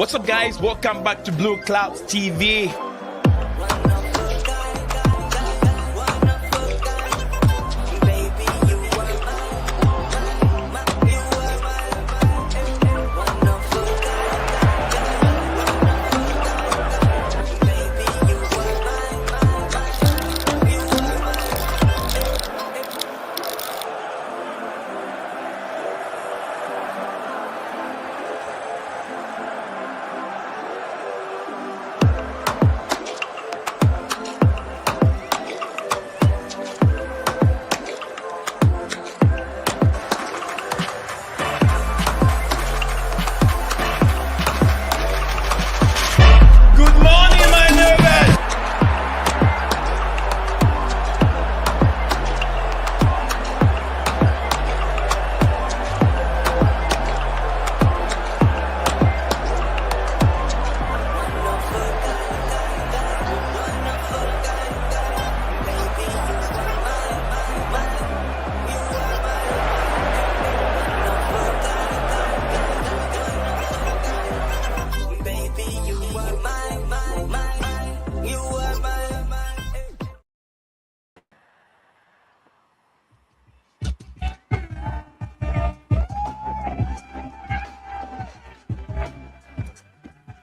What's up, guys? Welcome back to Blue Clouds TV.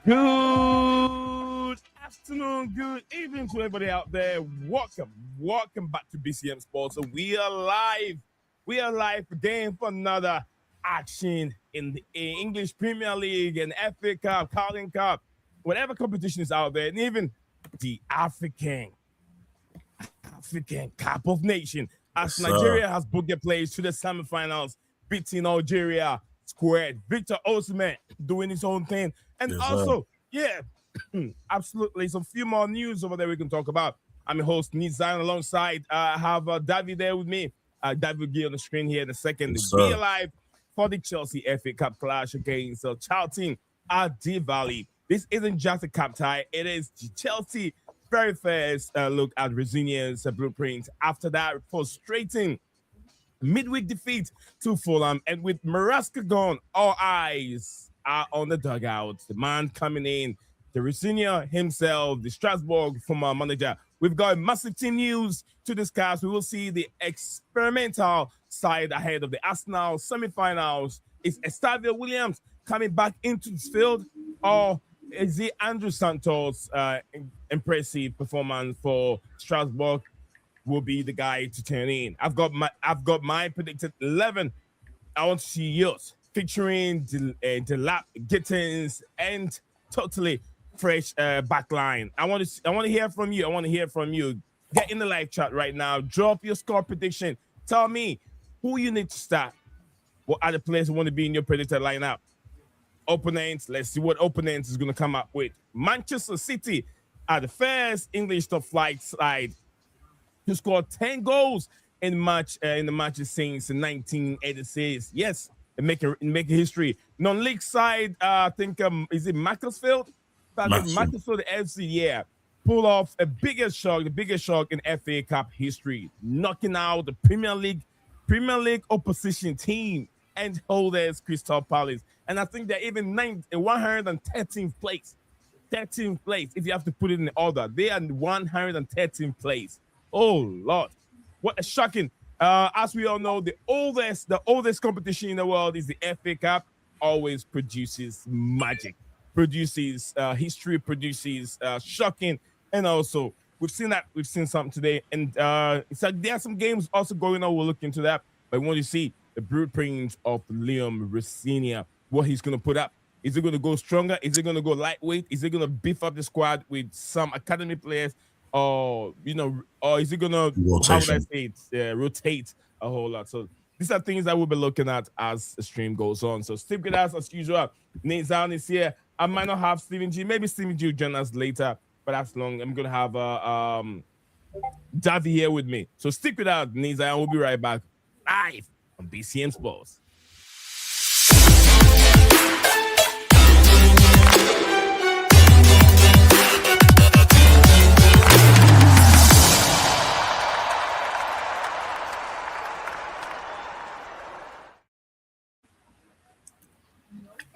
Good afternoon, good evening to everybody out there. Welcome back to BCM Sports. So we are live again for another action in the English Premier League and FA Cup, Carling Cup, whatever competition is out there, and even the African Cup of Nation. As Nigeria has booked their place to the semi-finals, beating Algeria squared. Victor Osimhen doing his own thing. And absolutely, some few more news over there we can talk about. I'm your host, Nizan, alongside I have David there with me. David will be on the screen here in a second. We're live for the Chelsea FA Cup clash against Charlton at the Valley. This isn't just a cup tie. It is the Chelsea very first look at Rosenier's blueprint. After that frustrating midweek defeat to Fulham, and with Marasca gone, all eyes are on the dugout. The man coming in, the Rosenior himself, the Strasbourg former manager. We've got massive team news to discuss. We will see the experimental side ahead of the Arsenal semi-finals. Is Estevao Williams coming back into this field, or is it Andrew Santos' impressive performance for Strasbourg will be the guy to turn in? I've got my predicted 11. I want to see yours, featuring the lap Gittins and totally fresh backline. I want to hear from you. Get in the live chat right now. Drop your score prediction. Tell me who you need to start. What other players want to be in your predicted lineup? Opponents. Let's see what opponents is going to come up with. Manchester City are the first English top flight side who scored 10 goals in the matches since 1986. Yes, and make history. Non-league side, I think is it Macclesfield? Macclesfield FC, yeah. Pull off the biggest shock in FA Cup history, knocking out the Premier League opposition team and holders Crystal Palace. And I think they're even 113th place. 13th place, if you have to put it in order. They are 113th place. Oh, Lord. What a shocking. As we all know, the oldest competition in the world is the FA Cup. Always produces magic, produces history, produces shocking. And also, we've seen something today. And so there are some games also going on. We'll look into that. But we want to see the blueprint of Liam Rosenior, what he's going to put up. Is it going to go stronger? Is it going to go lightweight? Is it going to beef up the squad with some academy players? Or is it going to rotate a whole lot? So these are things that we'll be looking at as the stream goes on. So stick with us as usual. Nate Zan is here. I might not have Stephen G. Maybe Stephen G will join us later, but that's long. I'm going to have Davi here with me. So stick with us, Nate Zan. We'll be right back live on BCM Sports.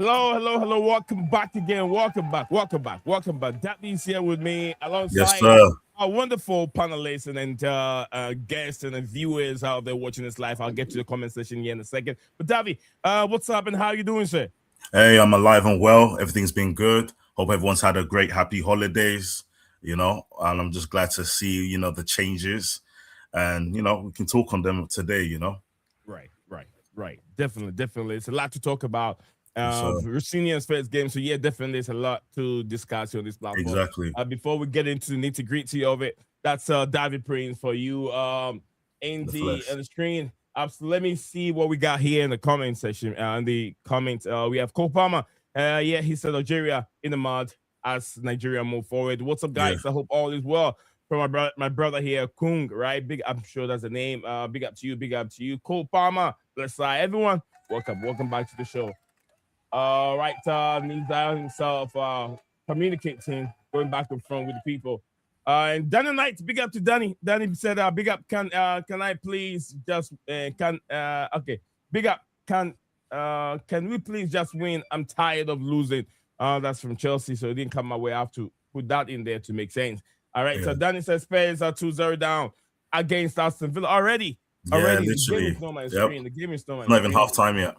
Hello. Welcome back again. Welcome back. Davi's here with me Yes, alongside sir. our wonderful panelists and guests and viewers out there watching this live. I'll get to the comment section here in a second. But Davi, what's up and how are you doing, sir? Hey, I'm alive and well. Everything's been good. Hope everyone's had a great, happy holidays, and I'm just glad to see, the changes and, we can talk on them today, Right. Definitely. It's a lot to talk about. So, Rosenior's first game. So yeah, definitely there's a lot to discuss on this platform. exactly. Before we get into the nitty-gritty of it, that's David praying for you in the screen. So let me see what we got here in the comment section. In the comments, we have Cole Palmer. He said Algeria in the mud as Nigeria move forward. What's up, guys? Yeah. I hope all is well. From my brother here, Kung, right? I'm sure that's the name. Big up to you. Cole Palmer. Bless everyone. Welcome back to the show. Right, Niza himself communicating, going back and forth with the people. And Danny Knight, big up to Danny. Danny said, big up, can I please just big up, can we please just win? I'm tired of losing. That's from Chelsea, so it didn't come my way. I have to put that in there to make sense. All right, So Danny says Spurs are 2-0 down against Aston Villa already. Literally. The game is not even half time yet.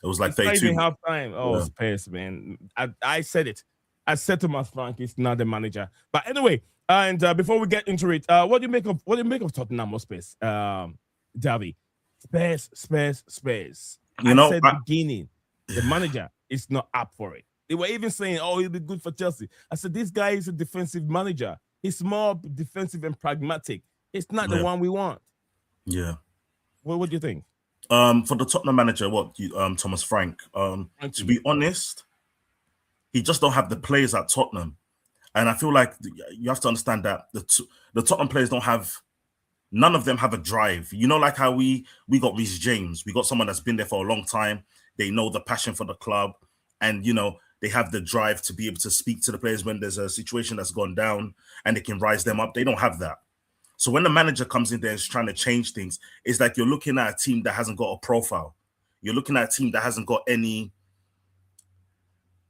It was like 32. Half time. Spurs, man. I said it. I said to Marc, it's not the manager. But anyway, and before we get into it, what do you make of Tottenham Spurs, Davi? Spurs. Beginning, the manager is not up for it. They were even saying, he'll be good for Chelsea. I said, this guy is a defensive manager. He's more defensive and pragmatic. It's not the one we want. Yeah. What do you think? For the Tottenham manager, Thomas Frank, to be honest, he just don't have the players at Tottenham. And I feel like you have to understand that the Tottenham players none of them have a drive. Like how we got Reece James. We got someone that's been there for a long time. They know the passion for the club. And, they have the drive to be able to speak to the players when there's a situation that's gone down and they can rise them up. They don't have that. So when the manager comes in there and is trying to change things, it's like you're looking at a team that hasn't got a profile. You're looking at a team that hasn't got any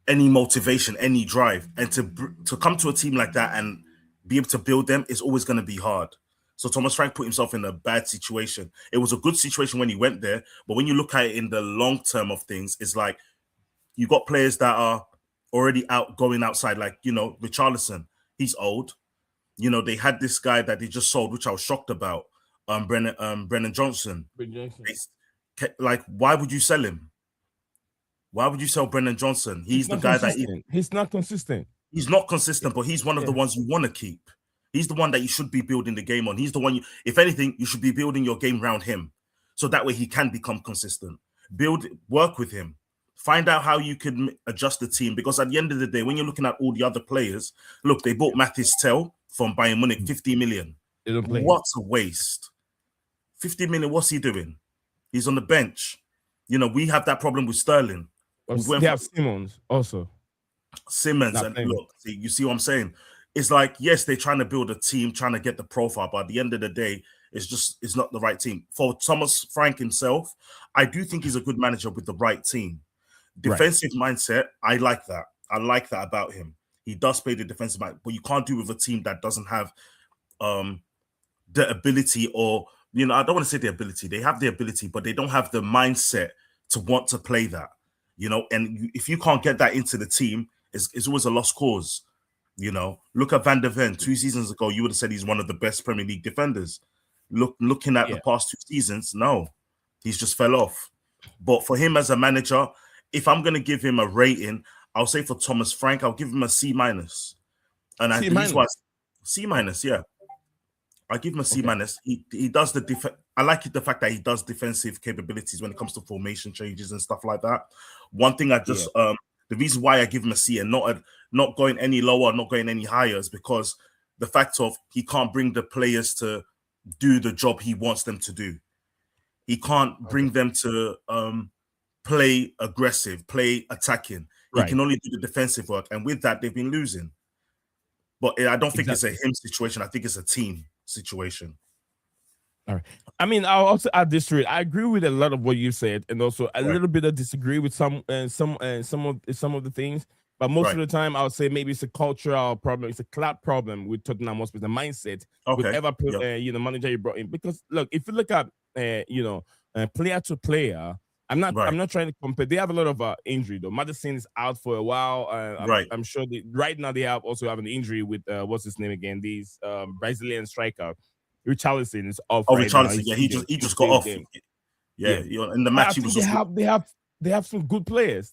motivation, any drive. And to come to a team like that and be able to build them is always going to be hard. So Thomas Frank put himself in a bad situation. It was a good situation when he went there, but when you look at it in the long term of things, it's like you got players that are already going outside, like, Richarlison. He's old. They had this guy that they just sold, which I was shocked about, Brennan Johnson. Like, why would you sell him? Why would you sell Brennan Johnson? He's the guy he's not consistent. He's not consistent, but he's one of the ones you want to keep. He's the one that you should be building the game on. He's the one, if anything, you should be building your game around him. So that way he can become consistent. Work with him. Find out how you can adjust the team. Because at the end of the day, when you're looking at all the other players, look, they bought Mathis Tel from Bayern Munich, 50 million. What a waste. 50 million, what's he doing? He's on the bench. We have that problem with Sterling. They have Simmons also. Simmons. And look, you see what I'm saying? It's like, yes, they're trying to build a team, trying to get the profile, but at the end of the day, it's not the right team. For Thomas Frank himself, I do think he's a good manager with the right team. Defensive mindset, I like that. I like that about him. He does play the defensive mindset, but you can't do with a team that doesn't have the ability, or, I don't want to say the ability. They have the ability, but they don't have the mindset to want to play that, and if you can't get that into the team, it's always a lost cause. Look at Van der Ven. 2 seasons ago, you would have said he's one of the best Premier League defenders. Looking at the past 2 seasons, no, he's just fell off. But for him as a manager, if I'm going to give him a rating, I'll say for Thomas Frank, I'll give him a C-. And C-, yeah. I'll give him a C-. He does I like the fact that he does defensive capabilities when it comes to formation changes and stuff like that. One thing the reason why I give him a C and not going any lower, not going any higher, is because the fact of he can't bring the players to do the job he wants them to do. He can't bring them to play aggressive, play attacking. He can only do the defensive work. And with that, they've been losing. But I don't think it's a him situation. I think it's a team situation. All right. I mean, I'll also add this to it. I agree with a lot of what you said, and also a little bit of disagree with some of the things. But most of the time, I would say maybe it's a cultural problem. It's a club problem with Tottenham Hotspur, the mindset with Everton, manager you brought in. Because look, if you look at player to player, I'm not trying to compare. They have a lot of injury though. Madison is out for a while. I'm sure right now they also have an injury with what's his name again? These Brazilian striker. Richarlison is off right now. Yeah, he just got off. Yeah, in the match he was just. They have some good players.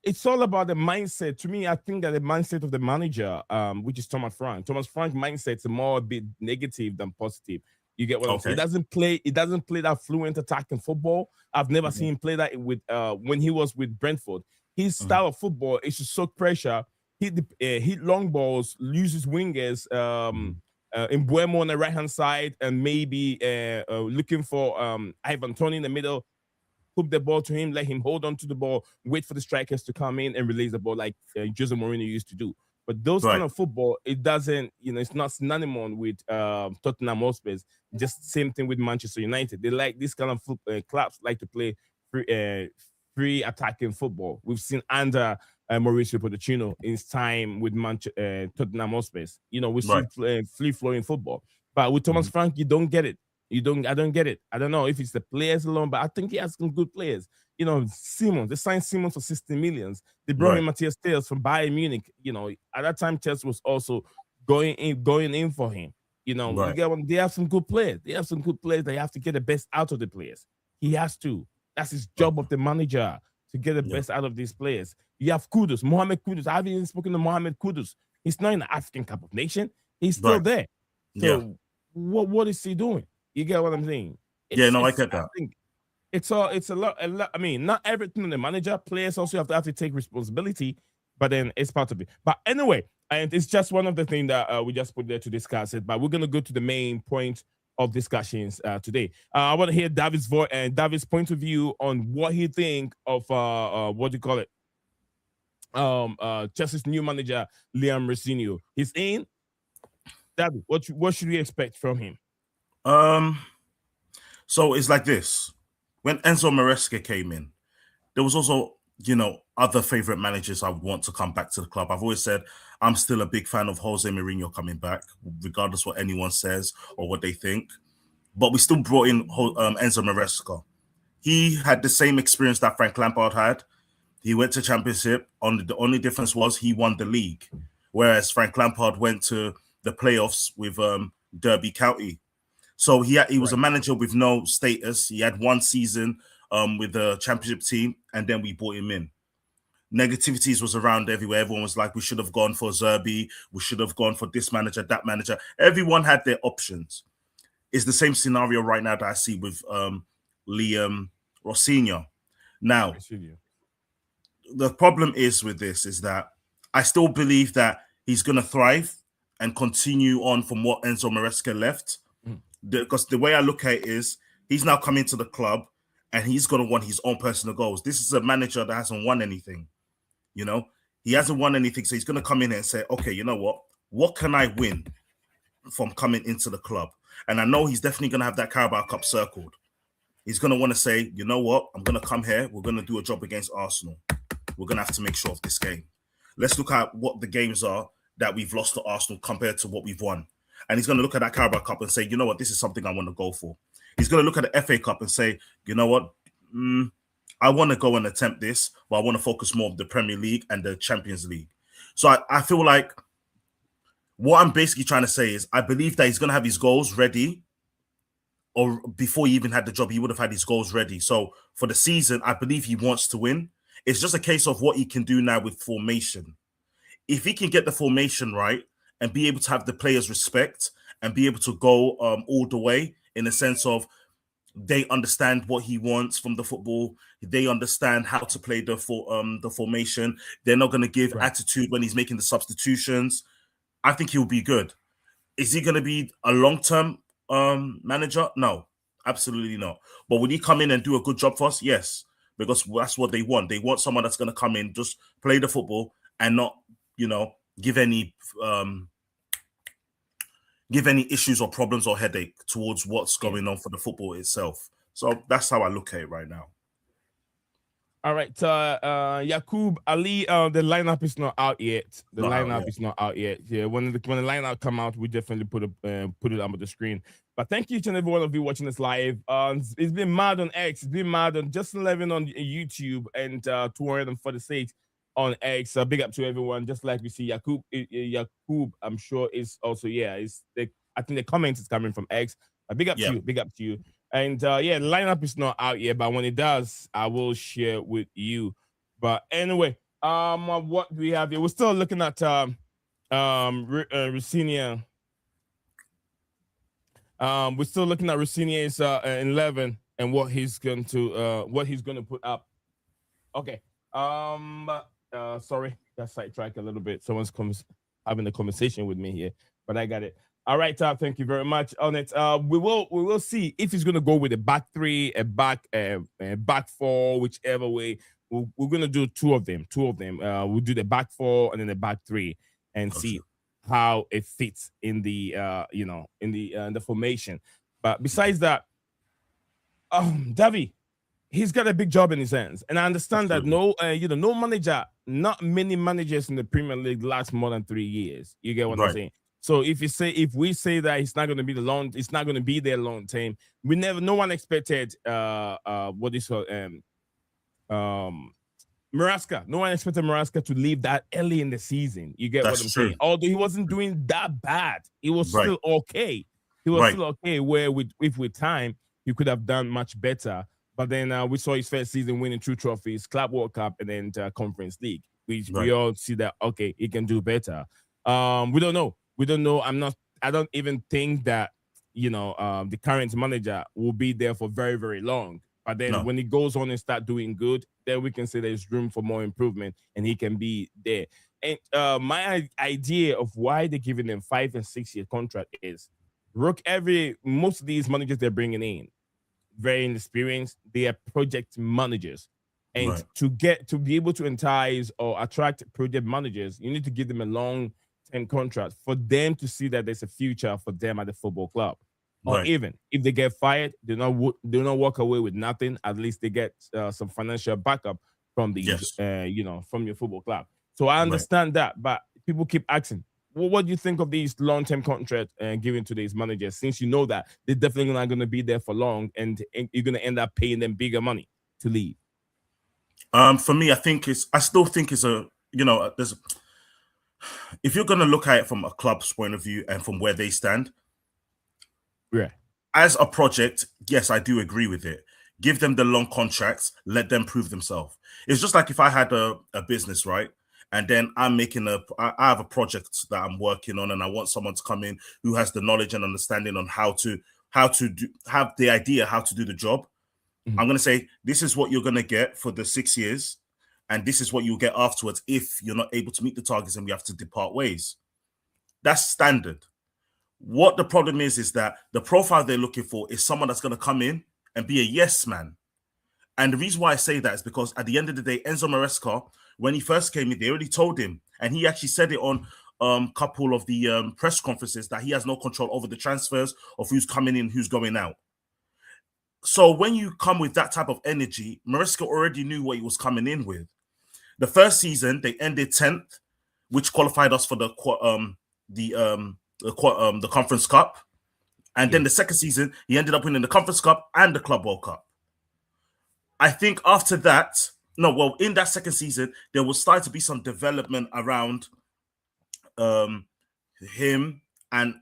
It's all about the mindset. To me, I think that the mindset of the manager, which is Thomas Frank. Thomas Frank's mindset is more a bit negative than positive. You get what I'm saying? He doesn't play that fluent attacking football. I've never seen him play that with when he was with Brentford. His style of football is to soak pressure, hit long balls, use his wingers. In Buemo on the right-hand side, and maybe looking for Ivan Toney in the middle, hook the ball to him, let him hold on to the ball, wait for the strikers to come in and release the ball like Jose Mourinho used to do. But those kind of football, it doesn't, it's not synonymous with Tottenham Hotspur. Just same thing with Manchester United. They like this kind of clubs like to play free attacking football. We've seen under Mauricio Pochettino in his time with Tottenham Hotspur. We see free-flowing football. But with Thomas Frank, you don't get it. I don't get it. I don't know if it's the players alone, but I think he has some good players. Simons, they signed Simons for 60 million. They brought in Matthias Telles from Bayern Munich. At that time, Telles was also going in for him. They have some good players. They have to get the best out of the players. He has to. That's his job of the manager, to get the best out of these players. You have Kudus, Mohamed Kudus. I haven't even spoken to Mohamed Kudus. He's not in the African Cup of Nations. He's still there. So what is he doing? You get what I'm saying? I get that. I think it's a lot. I mean, not everything on the manager. Players also have to take responsibility, but then it's part of it. But anyway, and it's just one of the things that we just put there to discuss it. But we're gonna go to the main point of discussions today. I want to hear David's voice and David's point of view on what he think of what do you call it? Chelsea's new manager Liam Rosenior. He's in. David, what should we expect from him? So it's like this. When Enzo Maresca came in, there was also, other favorite managers I would want to come back to the club. I've always said I'm still a big fan of Jose Mourinho coming back, regardless what anyone says or what they think. But we still brought in Enzo Maresca. He had the same experience that Frank Lampard had. He went to Championship. The only difference was he won the league, whereas Frank Lampard went to the playoffs with Derby County. So he was a manager with no status. He had one season with the Championship team, and then we brought him in. Negativities was around everywhere. Everyone was like, we should have gone for Zerbi. We should have gone for this manager, that manager. Everyone had their options. It's the same scenario right now that I see with Liam Rosenior. Now, the problem is with this is that I still believe that he's going to thrive and continue on from what Enzo Maresca left. Because the way I look at it is he's now coming to the club and he's going to want his own personal goals. This is a manager that hasn't won anything. He hasn't won anything. So he's going to come in and say, okay, you know what? What can I win from coming into the club? And I know he's definitely going to have that Carabao Cup circled. He's going to want to say, you know what? I'm going to come here. We're going to do a job against Arsenal. We're going to have to make sure of this game. Let's look at what the games are that we've lost to Arsenal compared to what we've won. And he's going to look at that Carabao Cup and say, you know what? This is something I want to go for. He's going to look at the FA Cup and say, you know what? I want to go and attempt this, but I want to focus more on the Premier League and the Champions League. So I feel like what I'm basically trying to say is I believe that he's going to have his goals ready, or before he even had the job, he would have had his goals ready. So for the season, I believe he wants to win. It's just a case of what he can do now with formation. If he can get the formation right and be able to have the players' respect and be able to go all the way in the sense of they understand what he wants from the football. They understand how to play the formation. They're not going to give attitude when he's making the substitutions. I think he'll be good. Is he going to be a long-term manager? No, absolutely not. But would he come in and do a good job for us? Yes, because that's what they want. They want someone that's going to come in, just play the football and not, give any give any issues or problems or headache towards what's going on for the football itself. So that's how I look at it right now. All right, Yaqub Ali, the lineup is not out yet. The lineup is not out yet. Yeah, when the lineup come out, we definitely put it up on the screen. But thank you to every one of you watching this live. It's been mad on X. It's been mad on Just 11 on YouTube and 246 on X. Big up to everyone. Just like we see Yaqub, I'm sure is also I think the comment is coming from X. Big up to you. Big up to you. And the lineup is not out yet, but when it does, I will share with you. But anyway, what do we have here? We're still looking at Rosenior. We're still looking at Rosenier's 11 and what he's going to put up. Okay. Sorry, got sidetracked a little bit. Someone's having a conversation with me here, but I got it. All right, thank you very much on it. We will see if he's gonna go with a back three, a back four, whichever way. We're gonna do two of them. We'll do the back four and then the back three and see how it fits in the in the formation. But besides that, Davi, he's got a big job in his hands, and I understand that no manager, not many managers in the Premier League last more than 3 years. You get what I'm saying? So if we say that it's not going to be there long term, no one expected Maresca. No one expected Maresca to leave that early in the season. You get what I'm saying? Although he wasn't doing that bad, he was still okay. He was still okay. Where with time, he could have done much better. But then we saw his first season winning 2 trophies, Club World Cup, and then Conference League. We all see that he can do better. We don't know. I don't even think that the current manager will be there for very, very long. But then when he goes on and start doing good, then we can say there's room for more improvement and he can be there. And my idea of why they're giving them 5 and 6 year contract is most of these managers they're bringing in, very inexperienced, they are project managers. And to be able to entice or attract project managers, you need to give them a long-term contract for them to see that there's a future for them at the football club. Or even if they get fired, they don't walk away with nothing. At least they get some financial backup from the from your football club. So I understand that, but people keep asking, well, what do you think of these long-term contracts given to these managers? Since you know that they're definitely not going to be there for long, and you're going to end up paying them bigger money to leave. For me, I still think it's if you're going to look at it from a club's point of view and from where they stand, as a project, yes, I do agree with it. Give them the long contracts, let them prove themselves. It's just like if I had a business, right? And then I have a project that I'm working on, and I want someone to come in who has the knowledge and understanding on how to have the idea how to do the job. Mm-hmm. I'm going to say, this is what you're going to get for the 6 years, and this is what you'll get afterwards if you're not able to meet the targets and we have to depart ways. That's standard. What the problem is that the profile they're looking for is someone that's going to come in and be a yes man. And the reason why I say that is because at the end of the day, Enzo Maresca, when he first came in, they already told him, and he actually said it on a couple of the press conferences, that he has no control over the transfers of who's coming in, who's going out. So when you come with that type of energy, Maresca already knew what he was coming in with. The first season, they ended 10th, which qualified us for the Conference Cup. And then the second season, he ended up winning the Conference Cup and the Club World Cup. I think after that, in that second season, there will start to be some development around him and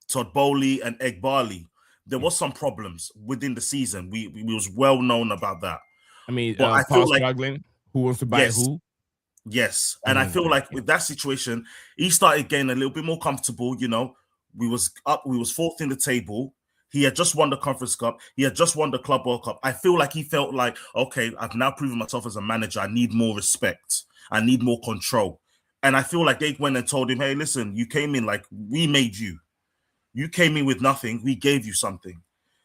Todd Bowley and Egg Barley. There was some problems within the season. We was well known about that. I mean, I feel like struggling. Who wants to buy who? Yes, and I feel like with that situation, he started getting a little bit more comfortable. We was fourth in the table. He had just won the Conference Cup. He had just won the Club World Cup. I feel like he felt like, okay, I've now proven myself as a manager. I need more respect. I need more control. And I feel like they went and told him, hey, listen, you came in like we made you. You came in with nothing. We gave you something.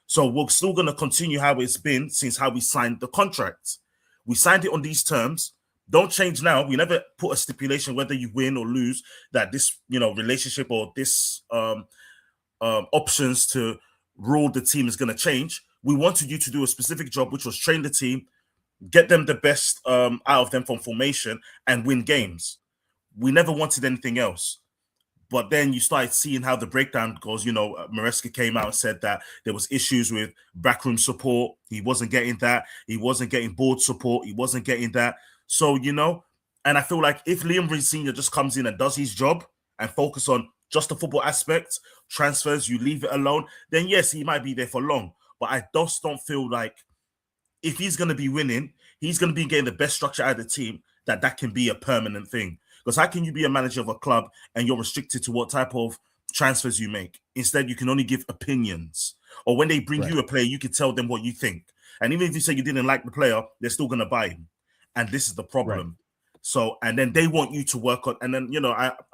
So we're still going to continue how it's been since how we signed the contract. We signed it on these terms, Don't change now. We never put a stipulation whether you win or lose that this, relationship or this options to rule the team is going to change. We wanted you to do a specific job, which was train the team, get them the best out of them from formation, and win games. We never wanted anything else. But then you started seeing how the breakdown goes. Maresca came out and said that there was issues with backroom support. He wasn't getting that. He wasn't getting board support. He wasn't getting that. So, and I feel like if Liam Rosenior just comes in and does his job and focus on just the football aspect, transfers, you leave it alone, then yes, he might be there for long. But I just don't feel like if he's going to be winning, he's going to be getting the best structure out of the team, that can be a permanent thing. Because how can you be a manager of a club and you're restricted to what type of transfers you make? Instead, you can only give opinions. Or when they bring you a player, you can tell them what you think. And even if you say you didn't like the player, they're still going to buy him. And this is the problem. Right. So, and then they want you to work on, and then,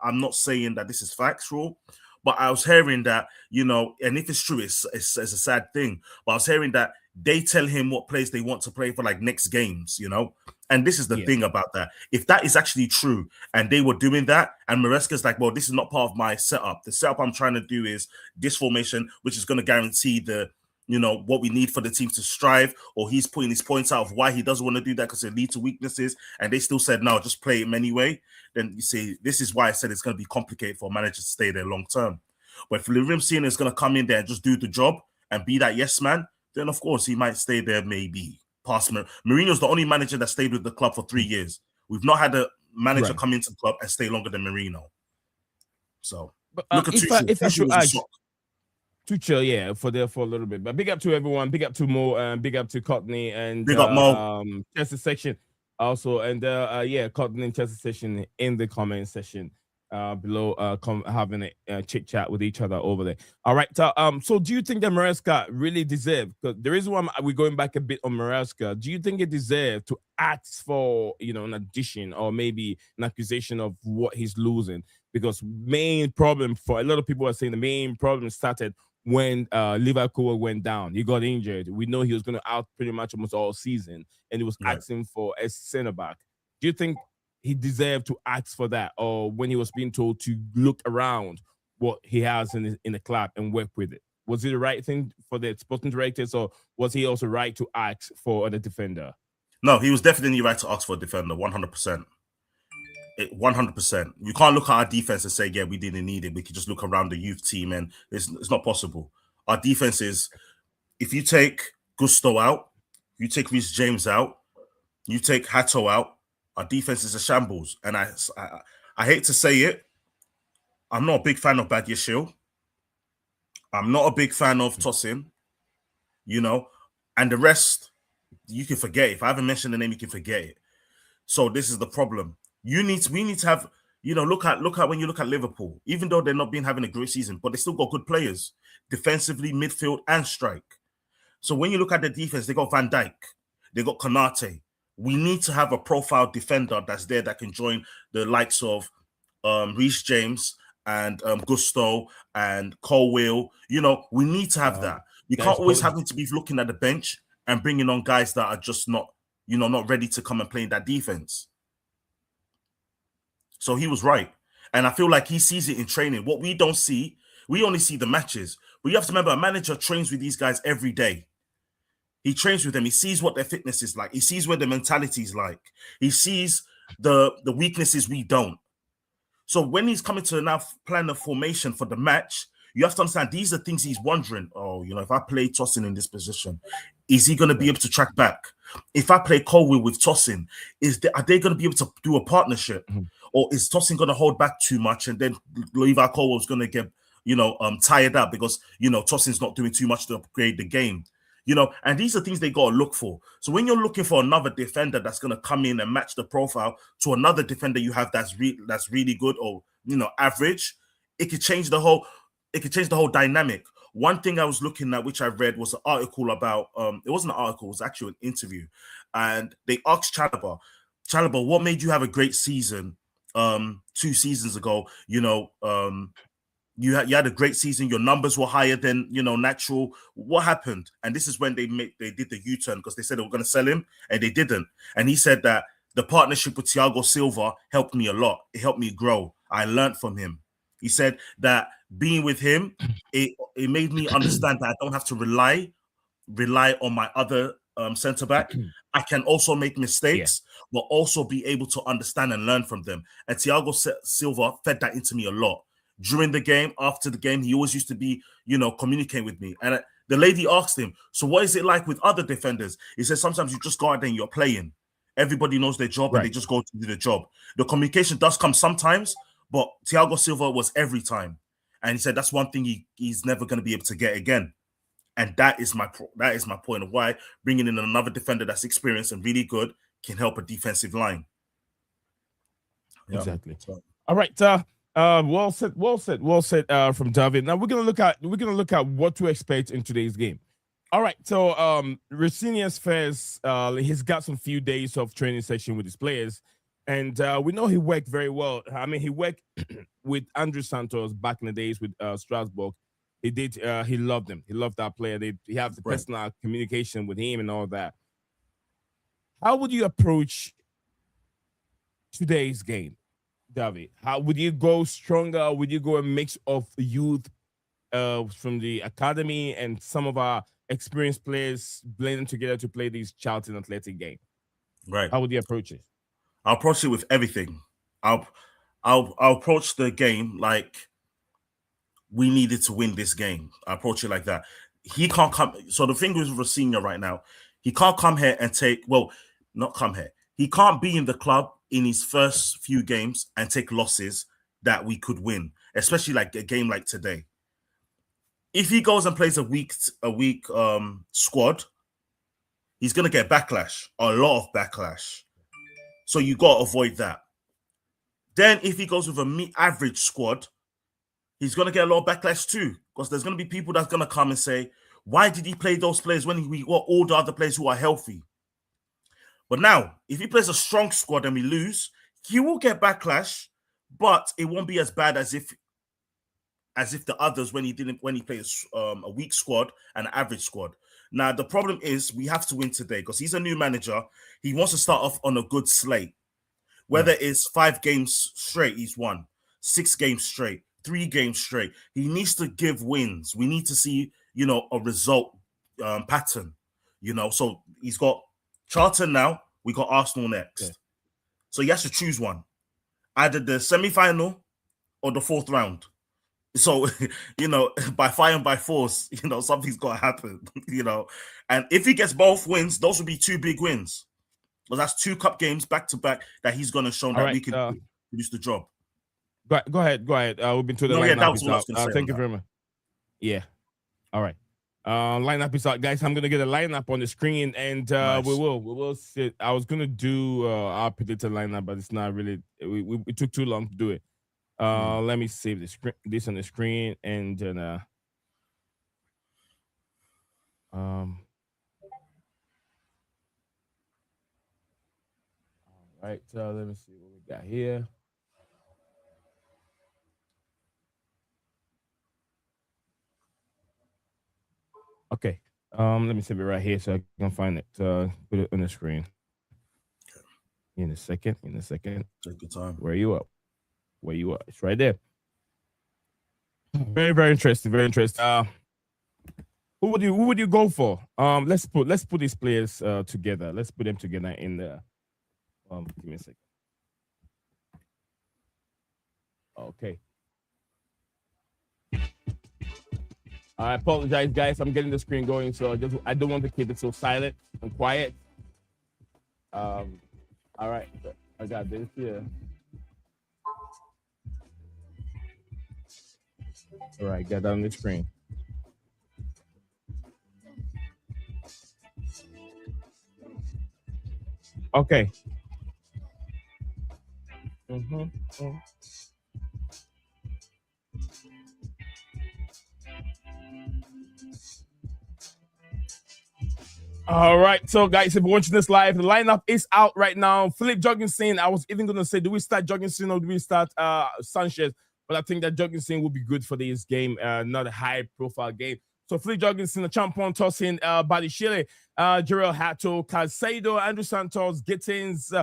I'm not saying that this is factual, but I was hearing that, and if it's true, it's a sad thing, but I was hearing that they tell him what players they want to play for like next games, and this is the thing about that. If that is actually true and they were doing that, and Maresca's like, well, this is not part of my setup. The setup I'm trying to do is this formation, which is going to guarantee the, what we need for the team to strive, or he's putting his points out of why he doesn't want to do that because it leads to weaknesses, and they still said, no, just play him anyway. Then you see, this is why I said it's going to be complicated for a manager to stay there long term. But if Liam Rosenior is going to come in there and just do the job and be that yes man, then of course he might stay there maybe. Past Mourinho's the only manager that stayed with the club for 3 years. We've not had a manager come into the club and stay longer than Mourinho. So look at Tuchel. Tuchel, yeah, for a little bit. But big up to everyone. Big up to Mo. Big up to Courtney and big up Mo. Chester section also, and Courtney and Chester section in the comment section below. Having a chit chat with each other over there. All right. So do you think that Maresca really deserved? Because the reason why we're going back a bit on Maresca, do you think it deserved to ask for an addition or maybe an accusation of what he's losing? Because main problem for a lot of people are saying the main problem started when Levi went down. He got injured. We know he was going to out pretty much almost all season, and he was asking for a center back. Do you think he deserved to ask for that, or when he was being told to look around what he has in the club and work with it? Was it the right thing for the sporting directors, or was he also right to ask for a defender? No, he was definitely right to ask for a defender, 100%. 100%. You can't look at our defense and say, yeah, we didn't need it. We could just look around the youth team, and it's not possible. Our defense is, if you take Gusto out, you take Reece James out, you take Hato out, our defense is a shambles. And I hate to say it, I'm not a big fan of Badiashile. I'm not a big fan of Tosin, and the rest, you can forget it. If I haven't mentioned the name, you can forget it. So this is the problem. We need to have, look at when you look at Liverpool, even though they're not having a great season, but they still got good players, defensively, midfield, and strike. So when you look at the defense, they got Van Dijk, they got Konate. We need to have a profile defender that's there that can join the likes of Reece James and Gusto and Colwill. We need to have that. You can't always have to be looking at the bench and bringing on guys that are just not ready to come and play in that defense. So he was right. And I feel like he sees it in training. What we don't see, we only see the matches. But you have to remember, a manager trains with these guys every day. He trains with them. He sees what their fitness is like. He sees what their mentality is like. He sees the weaknesses we don't. So when he's coming to now plan the formation for the match, you have to understand these are things he's wondering. Oh, if I play Tosin in this position, is he going to be able to track back? If I play Colwill with Tosin, are they going to be able to do a partnership? Mm-hmm. Or is Tosin going to hold back too much and then Levi Colwill's going to get, tired up because, Tosin's not doing too much to upgrade the game? And these are things they got to look for. So when you're looking for another defender that's going to come in and match the profile to another defender you have that's really good or, average, it could change the whole dynamic. One thing I was looking at, which I read, was an article about, it wasn't an article, it was actually an interview. And they asked Chalobah, what made you have a great season 2 seasons ago? You had a great season. Your numbers were higher than, natural. What happened? And this is when they did the U-turn because they said they were going to sell him and they didn't. And he said that the partnership with Thiago Silva helped me a lot. It helped me grow. I learned from him. He said that being with him, it made me understand that I don't have to rely on my other centre back. I can also make mistakes, but also be able to understand and learn from them. And Thiago Silva fed that into me a lot. During the game, after the game, he always used to be, communicating with me. And the lady asked him, so what is it like with other defenders? He said, sometimes you just go out there and you're playing. Everybody knows their job and they just go to do the job. The communication does come sometimes, but Thiago Silva was every time. And he said that's one thing he's never going to be able to get again. And that is my point of why bringing in another defender that's experienced and really good can help a defensive line. Exactly. All right. Well said from David. Now we're gonna look at what to expect in today's game. All right. So Rosenior's first, he's got some few days of training session with his players, and we know he worked very well. I mean, he worked with Andrew Santos back in the days with Strasbourg. He did. He loved him. He loved that player. He have the personal communication with him and all that. How would you approach today's game, David? How would you go stronger? Would you go a mix of youth from the academy and some of our experienced players blending together to play this Charlton Athletic game? Right. How would you approach it? I'll approach it with everything. I'll approach the game like we needed to win this game. I approach it like that. He can't come. So the thing with Rosenior right now, he can't come here and not come here. He can't be in the club in his first few games and take losses that we could win, especially like a game like today. If he goes and plays a weak squad, he's gonna get backlash, a lot of backlash. So you got to avoid that. Then if he goes with a average squad, he's going to get a lot of backlash too, because there's going to be people that's going to come and say, why did he play those players when we got all the other players who are healthy? But now, if he plays a strong squad and we lose, he will get backlash, but it won't be as bad as if the others when he plays a weak squad and an average squad. Now, the problem is we have to win today because he's a new manager. He wants to start off on a good slate. Whether it's 5 games straight, he's won. 6 games straight. 3 games straight. He needs to give wins. We need to see, a result pattern. So he's got Charlton now. We got Arsenal next. Okay. So he has to choose one. Either the semi-final or the 4th round. So, by fire and by force, something's got to happen, And if he gets both wins, those would be 2 big wins. Well, that's 2 cup games back-to-back that he's going to show that we can produce the job. Go ahead. We've been to the lineup is out. Thank you very much. Yeah. All right. Lineup is out, guys. I'm gonna get a lineup on the screen, and nice. we will sit. I was gonna do our predicted lineup, but it's not really. We took too long to do it. Let me save this on the screen, and then all right. So let me see what we got here. Okay. Let me save it right here so I can find it. Put it on the screen. In a second. Take your time. Where you at? It's right there. Very, very interesting. Very interesting. Who would you go for? Let's put these players together. Let's put them together in the. Give me a second. Okay. I apologize, guys. I'm getting the screen going, so I don't want to keep it so silent and quiet. All right, I got this here. All right, got that on the screen. Okay. All right, so guys, if you're watching this live, the lineup is out right now. Philip Jorgensen, I was even going to say, do we start Jorgensen or do we start Sanchez? But I think that Jorgensen will be good for this game, not a high-profile game. So Philip Jorgensen, Acheampong, Tosin, Badishile, Jarrell Hato, Caicedo, Andrew Santos, Gittins,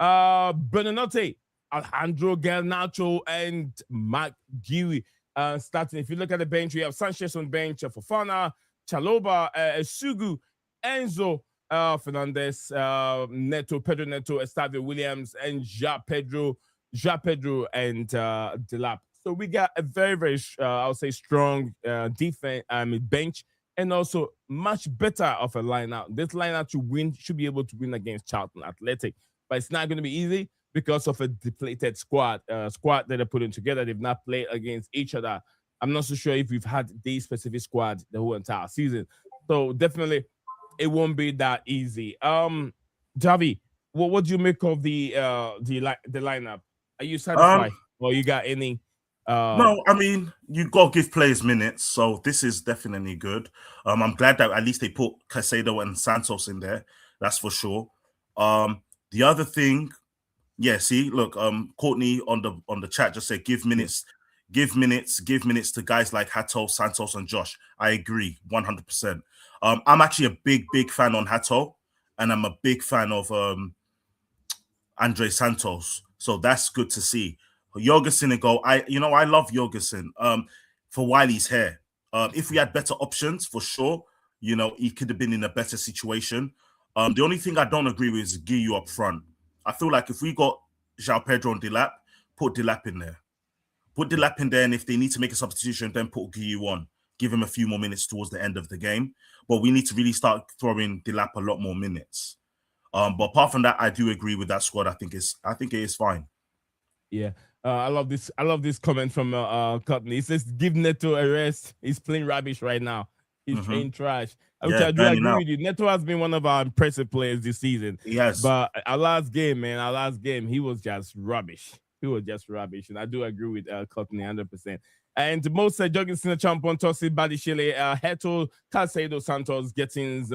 Benanote, Alejandro Garnacho, and Marc starting. If you look at the bench, we have Sanchez on bench, Fofana, Chaloba, Sugu, Enzo, Fernandez, Neto, Pedro Neto, Estevao Williams, and Ja Pedro, and Delap. So we got a very, very, I would say, strong defense bench, and also much better of a lineup. This lineup should be able to win against Charlton Athletic, but it's not going to be easy because of a depleted squad that they're putting together. They've not played against each other. I'm not so sure if we've had this specific squad the whole entire season. So definitely it won't be that easy. Javi, what do you make of the lineup? Are you satisfied? Or you got any? No, I mean, you got to give players minutes, so this is definitely good. I'm glad that at least they put Caicedo and Santos in there. That's for sure. The other thing, yeah, see, look, Courtney on the chat just said give minutes to guys like Hato, Santos, and Josh. I agree 100%. I'm actually a big fan on Hato, and I'm a big fan of Andre Santos. So that's good to see. Jorgensen and goal. I love Jorgensen. For while he's here. If we had better options, for sure, he could have been in a better situation. The only thing I don't agree with is Guiu up front. I feel like if we got João Pedro and Delap, put Delap in there. Put Delap in there, and if they need to make a substitution, then put Guiu on. Give him a few more minutes towards the end of the game. But we need to really start throwing Delap a lot more minutes. But apart from that, I do agree with that squad. I think it is fine. Yeah. I love this comment from Courtney. He says, give Neto a rest. He's playing rubbish right now. He's playing trash. Which I do agree with you. Neto has been one of our impressive players this season. Yes. But our last game, he was just rubbish. And I do agree with Courtney 100%. And most Jorgensen, Acheampong, Tosi, Badishile, Hato, Caicedo, Santos, Gettins,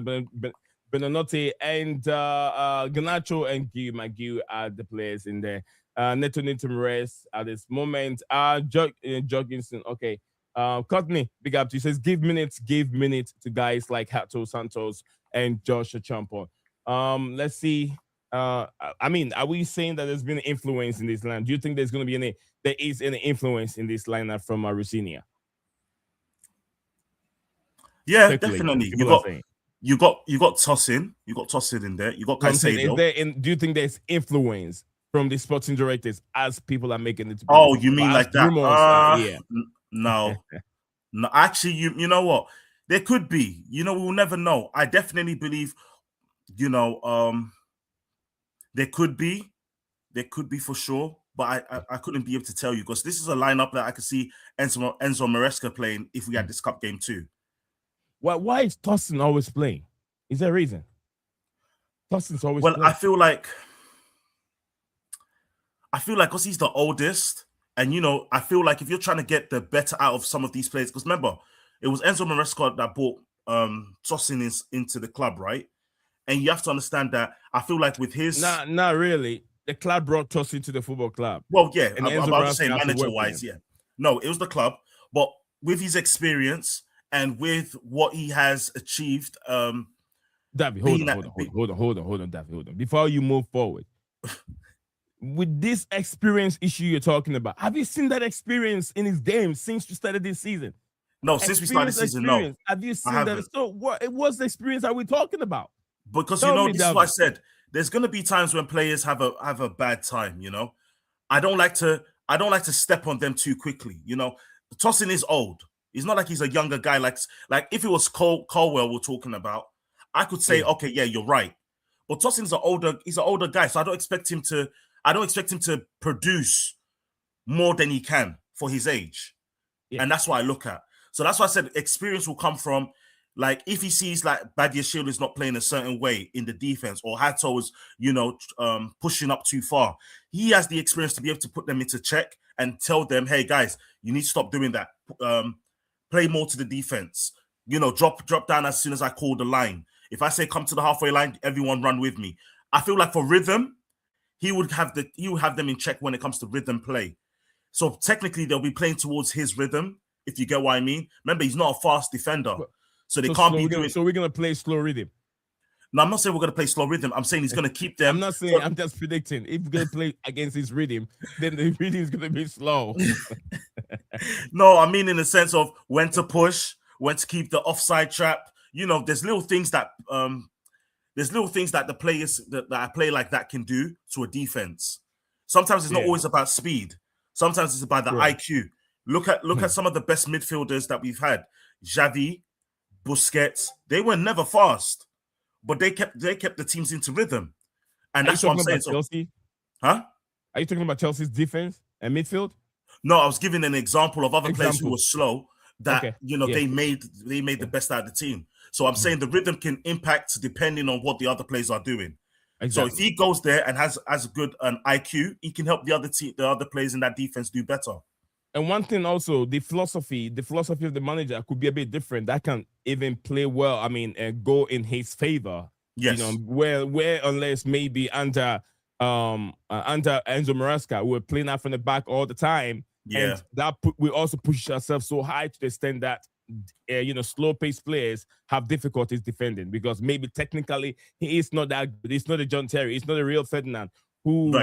Benanote, and Garnacho and Guiu are the players in there. Neto need to rest at this moment. Jorgensen, okay. Courtney, big up to you. Says give minutes to guys like Hato, Santos, and Josh Acheampong. Let's see. I mean, are we saying that there's been influence in this line? Do you think there is any influence in this lineup from Rosenior? Yeah, definitely. You got Tosin. You got Tosin in there. You got Caicedo. Do you think there's influence from the sporting directors as people are making it? Oh, you mean like that? Yeah. No. No, actually, you know what? There could be. We'll never know. I definitely believe, there could be for sure, but I couldn't be able to tell you because this is a lineup that I could see Enzo Maresca playing if we had this cup game too. Why is Tosin always playing? Is there a reason? Tosin's always playing. I feel like because he's the oldest, and I feel like if you're trying to get the better out of some of these players, because remember, it was Enzo Maresca that brought Tosin into the club, right? And you have to understand that I feel like with his... Not really. The club brought Tosin to the football club. Well, yeah. I'm just saying manager-wise, yeah. No, it was the club. But with his experience and with what he has achieved... Davi, hold on, Davi, hold on. Before you move forward, with this experience issue you're talking about, have you seen that experience in his game since you started this season? No, since we started the season, no. Have you seen that? So what's the experience are we talking about? Because this is what I said. There's gonna be times when players have a bad time. I don't like to step on them too quickly. Tosin is old. He's not like he's a younger guy. Like if it was Colwill we're talking about, I could say, okay, yeah, you're right. But Tosin's he's an older guy, so I don't expect him to produce more than he can for his age. Yeah. And that's what I look at. So that's why I said experience will come from, like, if he sees like Badiashile is not playing a certain way in the defense, or Hato is, pushing up too far, he has the experience to be able to put them into check and tell them, hey guys, you need to stop doing that. Play more to the defense. Drop down as soon as I call the line. If I say come to the halfway line, everyone run with me. I feel like for rhythm, he would have them in check when it comes to rhythm play. So technically, they'll be playing towards his rhythm, if you get what I mean. Remember, he's not a fast defender. So they can't be doing... So we're going to play slow rhythm. No, I'm not saying we're going to play slow rhythm. I'm saying he's going to keep them. I'm not saying. I'm just predicting. If we're going to play against his rhythm, then the rhythm is going to be slow. No, I mean in the sense of when to push, when to keep the offside trap. You know, there's little things that the players that I play like that can do to a defense. Sometimes it's not always about speed. Sometimes it's about the IQ. Look at some of the best midfielders that we've had. Xavi, Busquets, they were never fast, but they kept the teams into rhythm. And that's what I'm saying. Chelsea? Huh? Are you talking about Chelsea's defense and midfield? No, I was giving an example of other players who were slow that they made the best out of the team. So I'm saying the rhythm can impact depending on what the other players are doing. Exactly. So if he goes there and has a good IQ, he can help the other players in that defense do better. And one thing also, the philosophy of the manager could be a bit different. That can even play well. I mean, go in his favor. Yes. You know, where unless maybe under Enzo Maresca, we're playing out from the back all the time. Yeah. And that we also push ourselves so high to the extent that slow-paced players have difficulties defending because maybe technically he is not that good. He's not a John Terry. He's not a real Ferdinand who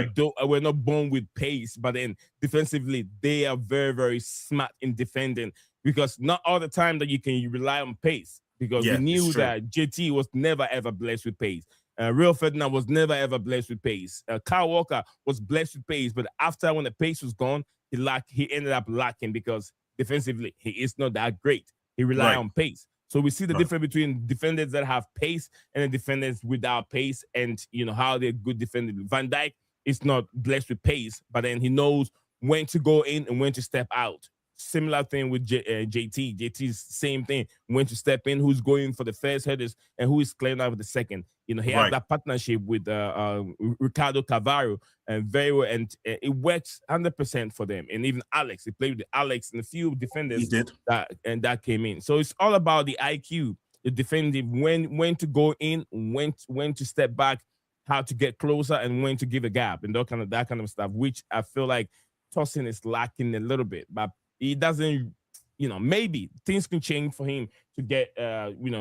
were not born with pace, but then defensively they are very, very smart in defending because not all the time that you can rely on pace because we knew that JT was never ever blessed with pace. Real Ferdinand was never ever blessed with pace. Kyle Walker was blessed with pace, but after when the pace was gone, he ended up lacking because defensively he is not that great. He relies on pace. So we see the difference between defenders that have pace and the defenders without pace, and how they're good defenders. Van Dijk is not blessed with pace, but then he knows when to go in and when to step out. Similar thing with JT. JT's same thing. When to step in, who's going for the first headers, and who is clearing out for the second. He has that partnership with Ricardo Carvalho, and very well, and it works 100% for them. And even Alex, he played with Alex and a few defenders that came in. So it's all about the IQ, the defending, when to go in, when to step back, how to get closer, and when to give a gap, and that kind of stuff, which I feel like Tosin is lacking a little bit, but he doesn't, maybe things can change for him to get,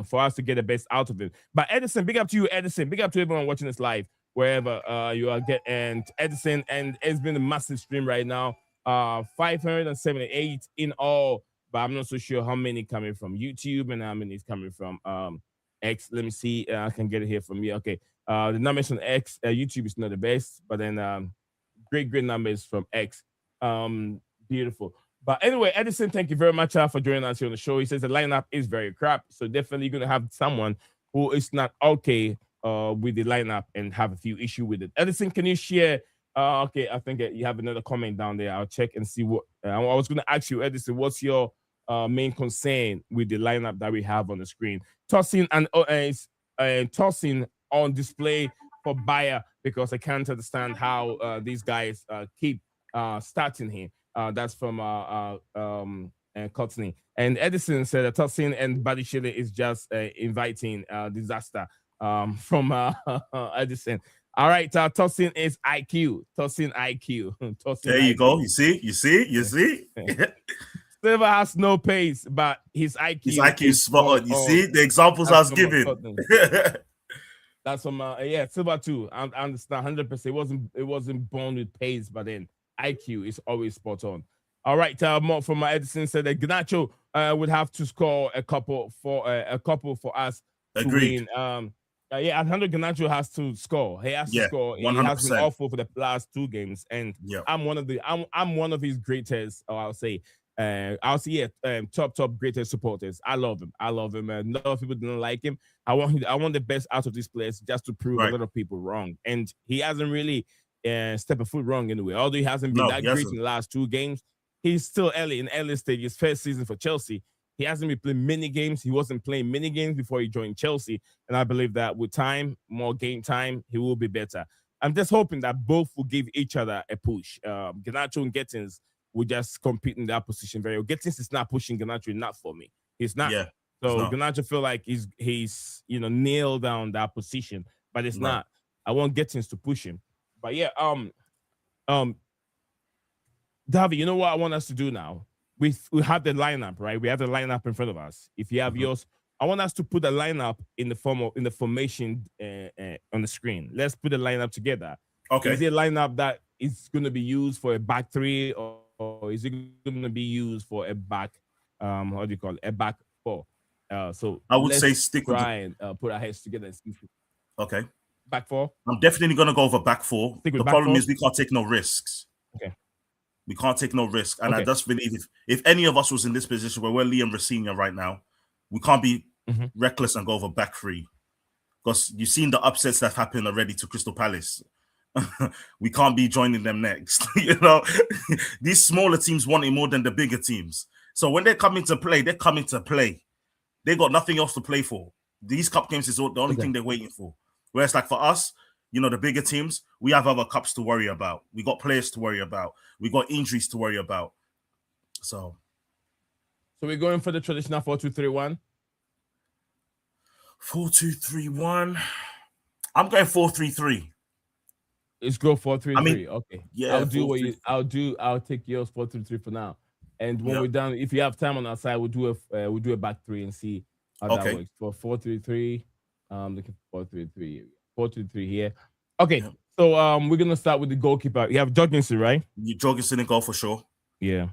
for us to get the best out of him. But Edison, big up to you, Edison. Big up to everyone watching this live, wherever you are. And Edison, and it's been a massive stream right now. 578 in all, but I'm not so sure how many coming from YouTube and how many is coming from X. Let me see. I can get it here from you. Okay. The numbers on X, YouTube is not the best, but then great numbers from X. Beautiful. But anyway, Edison, thank you very much for joining us here on the show. He says the lineup is very crap, so definitely going to have someone who is not okay with the lineup and have a few issues with it. Edison, can you share? Okay, I think you have another comment down there. I'll check and see what. I was going to ask you, Edison, what's your main concern with the lineup that we have on the screen? Tossing on display for Bayer because I can't understand how these guys keep starting here. That's from Courtney. And Edison said that Tosin and Badiashile is just inviting disaster from Edison. All right, Tosin is IQ. Tosin IQ. Tosin there you IQ. go. You see? Silva has no pace, but his IQ. His IQ is spot on. You see the examples I was giving. That's from Silva too. I understand 100%. It wasn't born with pace, but then IQ is always spot on. All right, more from my Edison said that Garnacho would have to score a couple for us to win. Alejandro Garnacho has to score. He has to score. 100%. He has been awful for the last 2 games, and I'm one of his greatest. Top greatest supporters. I love him. A lot of people don't like him. I want the best out of these players just to prove a lot of people wrong, and he hasn't really step a foot wrong anyway. Although he hasn't been that great in the last 2 games, he's still early stage. His first season for Chelsea. He hasn't been playing many games. He wasn't playing many games before he joined Chelsea. And I believe that with time, more game time, he will be better. I'm just hoping that both will give each other a push. Garnacho and Gettins will just compete in that position very well. Gettins is not pushing Garnacho enough for me. He's not. Yeah, so Garnacho feel like he's nailed down that position, but it's not. I want Gettins to push him. But yeah, Davi, you know what I want us to do now? We have the lineup, right? We have the lineup in front of us. If you have yours, I want us to put a lineup in the formation on the screen. Let's put a lineup together. Okay. Is it a lineup that is going to be used for a back three, or is it going to be used for a back? How do you call it? A back four. So I would say stick with and put our heads together and see. Okay. Back four. I'm definitely going to go over back four. The problem is we can't take no risks. Okay. We can't take no risk. And I just believe if any of us was in this position where we're Liam Rosenior right now, we can't be reckless and go over back three. Because you've seen the upsets that happened already to Crystal Palace. We can't be joining them next. These smaller teams want it more than the bigger teams. So when they're coming to play, they're coming to play. They got nothing else to play for. These cup games is the only thing they're waiting for. Whereas like for us, the bigger teams, we have other cups to worry about. We got players to worry about. We got injuries to worry about. So we're going for the traditional 4-2-3-1? 4-2-3-1. I'm going 4-3-3. Let's go 4-3-3. Okay. Yeah. I'll take yours 4-3-3 for now. And when we're done, if you have time on our side, we'll do a back three and see how that works. For 4-3-3, looking for 4-3-3. 4-3-3 here. Okay. So we're gonna start with the goalkeeper. You have Jorgensen, right? Jorgensen in goal for sure. Yeah.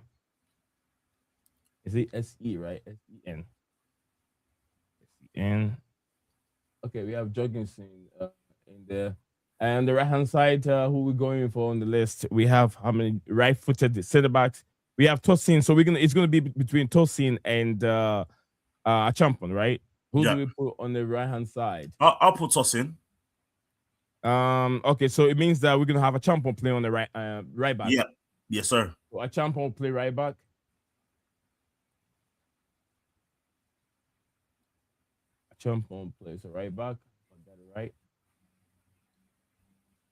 Is it S-E, right? S-E-N. S-E-N. Okay, we have Jorgensen in there. And the right-hand side, who we're going for on the list, we have how many right-footed centre-backs? We have Tosin. So it's gonna be between Tosin and Acheampong, right? Who do we put on the right-hand side? I'll put Tosin. Okay, so it means that we're gonna have Acheampong play on the right back. Yeah, yes, sir. So Acheampong play right back. Acheampong plays a right back. I got it right.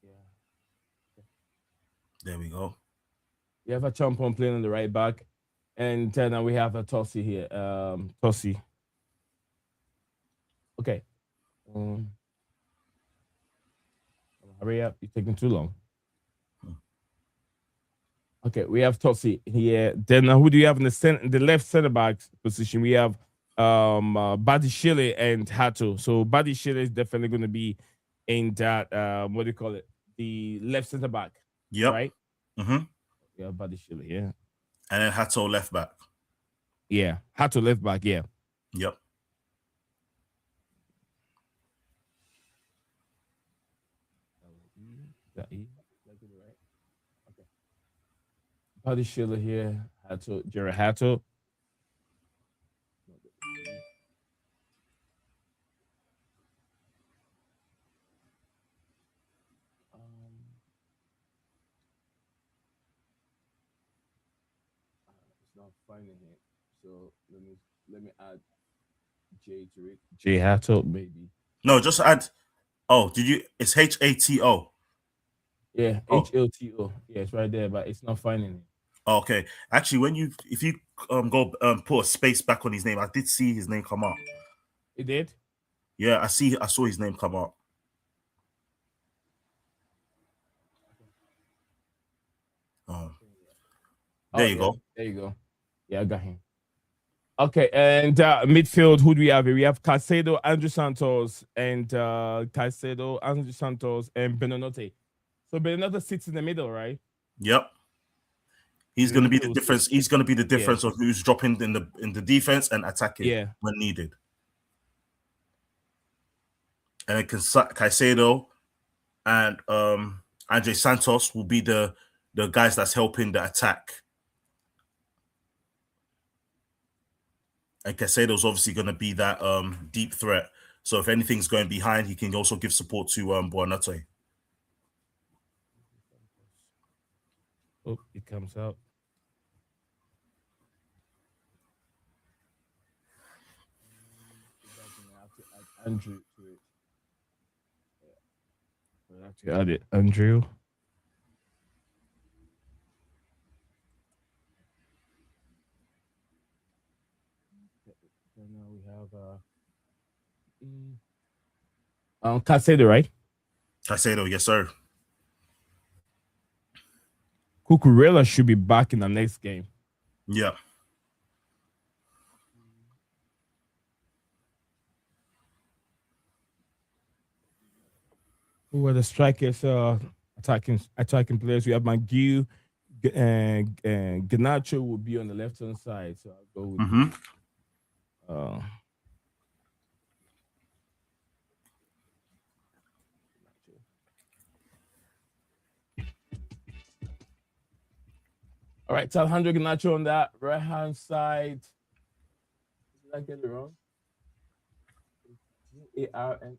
Yeah. Okay. There we go. We have Acheampong playing on the right back, and then we have a Tosi here. Tosi. Okay. Hurry up! You're taking too long. Okay, we have Tosi here. Then who do you have in the left center back position? We have Badishile and Hato. So Badishile is definitely going to be in that what do you call it? The left center back. Yep. Right. Mm-hmm. Yeah, Badishile. Yeah. And then Hato left back. Yeah, Hato left back. Yeah. Yep. Okay. Badishile here. Hato, Jared Hato. Not finding it, so let me add J to it. J Hato, maybe. No, just add. Oh, did you? It's Hato. Yeah, HLTO. Yeah, it's right there, but it's not finding it. Okay, actually, if you go put a space back on his name, I did see his name come up. It did. Yeah, I saw his name come up. There you go. There you go. Yeah, I got him. Okay, and midfield, who do we have here? We have Caicedo, Andrew Santos, and Caicedo, Andrew Santos, and Benanote. So Benanote sits in the middle, right? Yep. He's going to be the difference. He's going to be the difference of who's dropping in the defense and attacking when needed. And then Caicedo and Andre Santos will be the guys that's helping the attack. And Caicedo's obviously going to be that deep threat. So if anything's going behind, he can also give support to Buonanotte. Oh, it comes out. Andrew to it. I have to add it. Andrew. And now we have Caicedo, right? Caicedo, yes, sir. Cucurella should be back in the next game. Yeah. Who are the strikers? Attacking players. We have McGill and Garnacho will be on the left hand side. So I'll go with. All right, Alejandro Garnacho on that right hand side. Did I get it wrong? Garna.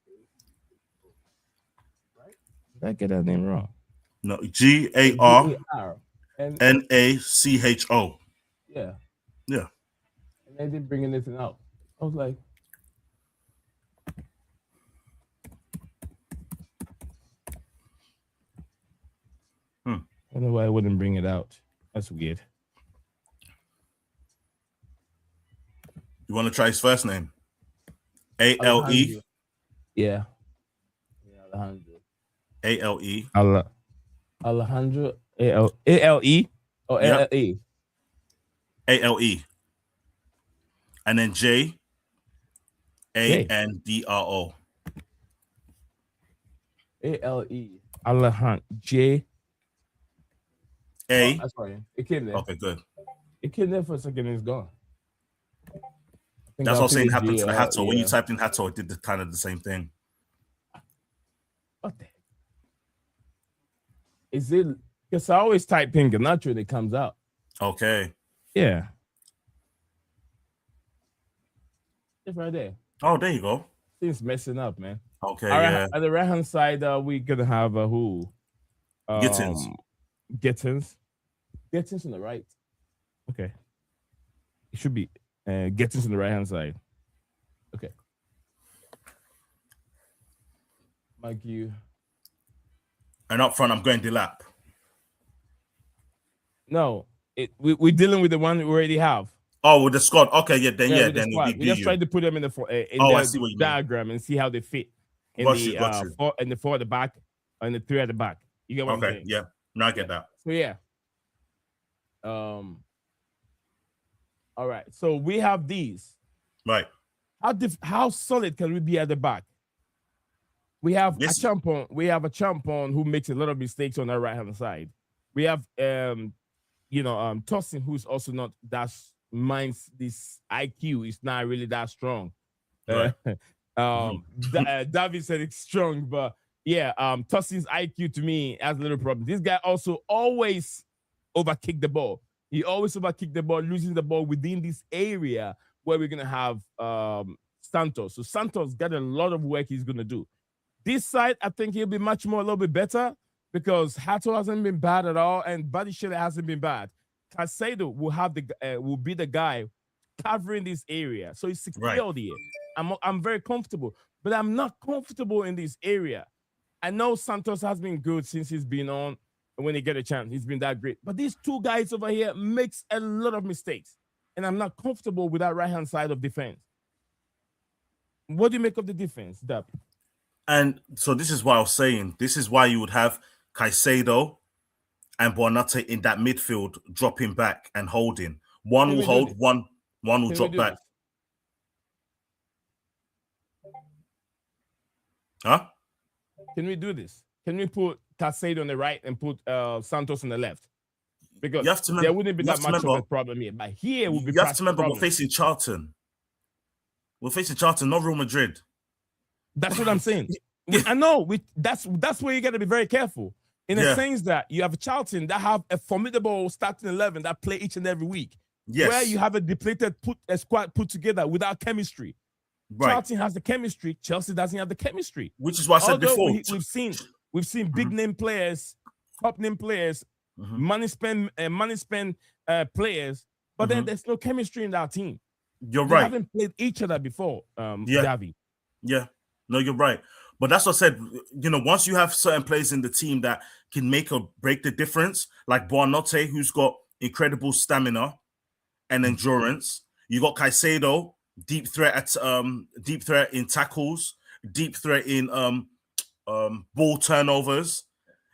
Right? Did I get that name wrong? No, GARNACHO. Yeah. Yeah. And they didn't bring anything out. I was like, I don't know why I wouldn't bring it out. That's weird. You want to try his first name? ALE? Yeah. Alejandro. ALE. Alejandro. ALE? Or ALE? ALE. And then JANDRO. ALE. Alejandro. J. A. That's right. It came there. Okay, good. It came there for a second and it's gone. That's what I'm saying happened to the Hato. Yeah. When you typed in Hato, it did kind of the same thing. What the heck? Is it? Because I always type in Garnacho and it comes out. Okay. Yeah. It's right there. Oh, there you go. Things messing up, man. Okay, yeah. At the right-hand side, we're going to have who? Gittins. Gittins on the right. Okay. It should be Gittins on the right-hand side. Okay. Mike, you. And up front, I'm going Delap. No, we're dealing with the one we already have. Oh, with the squad. Okay, then we just tried to put them in the diagram and see how they fit in the four at the back and the three at the back. You get what I'm saying? Yeah. No, I get that. So yeah. All right. So we have these. Right. How solid can we be at the back? We have Acheampong. We have Acheampong who makes a lot of mistakes on our right hand side. We have Tosin, who's also not that minds this IQ is not really that strong. Right. David said it's strong, but yeah, Tosin's IQ to me has a little problem. This guy also always overkick the ball. He always overkick the ball, losing the ball within this area where we're gonna have Santos. So Santos got a lot of work he's gonna do. This side, I think he'll be a little bit better because Hato hasn't been bad at all, and Badiashile hasn't been bad. Caicedo will be the guy covering this area, so he's secured here. I'm very comfortable, but I'm not comfortable in this area. I know Santos has been good since he's been on, and when he get a chance, he's been that great. But these two guys over here makes a lot of mistakes, and I'm not comfortable with that right-hand side of defense. What do you make of the defense, Dap? And so this is what I was saying. This is why you would have Caicedo and Buonanotte in that midfield, dropping back and holding. One will hold, one will drop back. Huh? Can we do this? Can we put Caicedo on the right and put Santos on the left? Because there wouldn't be that much of a problem here. But here would be. You have to remember we're facing Charlton. We're facing Charlton, not Real Madrid. That's what I'm saying. I know. That's where you got to be very careful. In the sense that you have Charlton that have a formidable starting 11 that play each and every week. Yes. Where you have a depleted squad put together without chemistry. Right. Charlton has the chemistry. Chelsea doesn't have the chemistry. Which is what I said before. We've seen big name players, top name players, money spend players, but then there's no chemistry in that team. You're right. They haven't played each other before. Davi. Yeah. No, you're right. But that's what I said. Once you have certain players in the team that can make or break the difference, like Buonanotte, who's got incredible stamina and endurance. You got Caicedo, deep threat in tackles, deep threat in ball turnovers,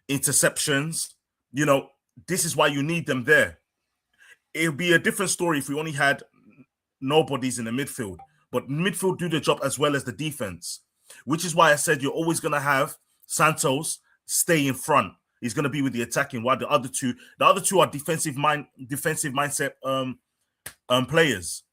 interceptions. This is why you need them there. It would be a different story if we only had nobodies in the midfield. But midfield do the job as well as the defense. Which is why I said you're always going to have Santos stay in front. He's going to be with the attacking. While the other two are defensive mindset players.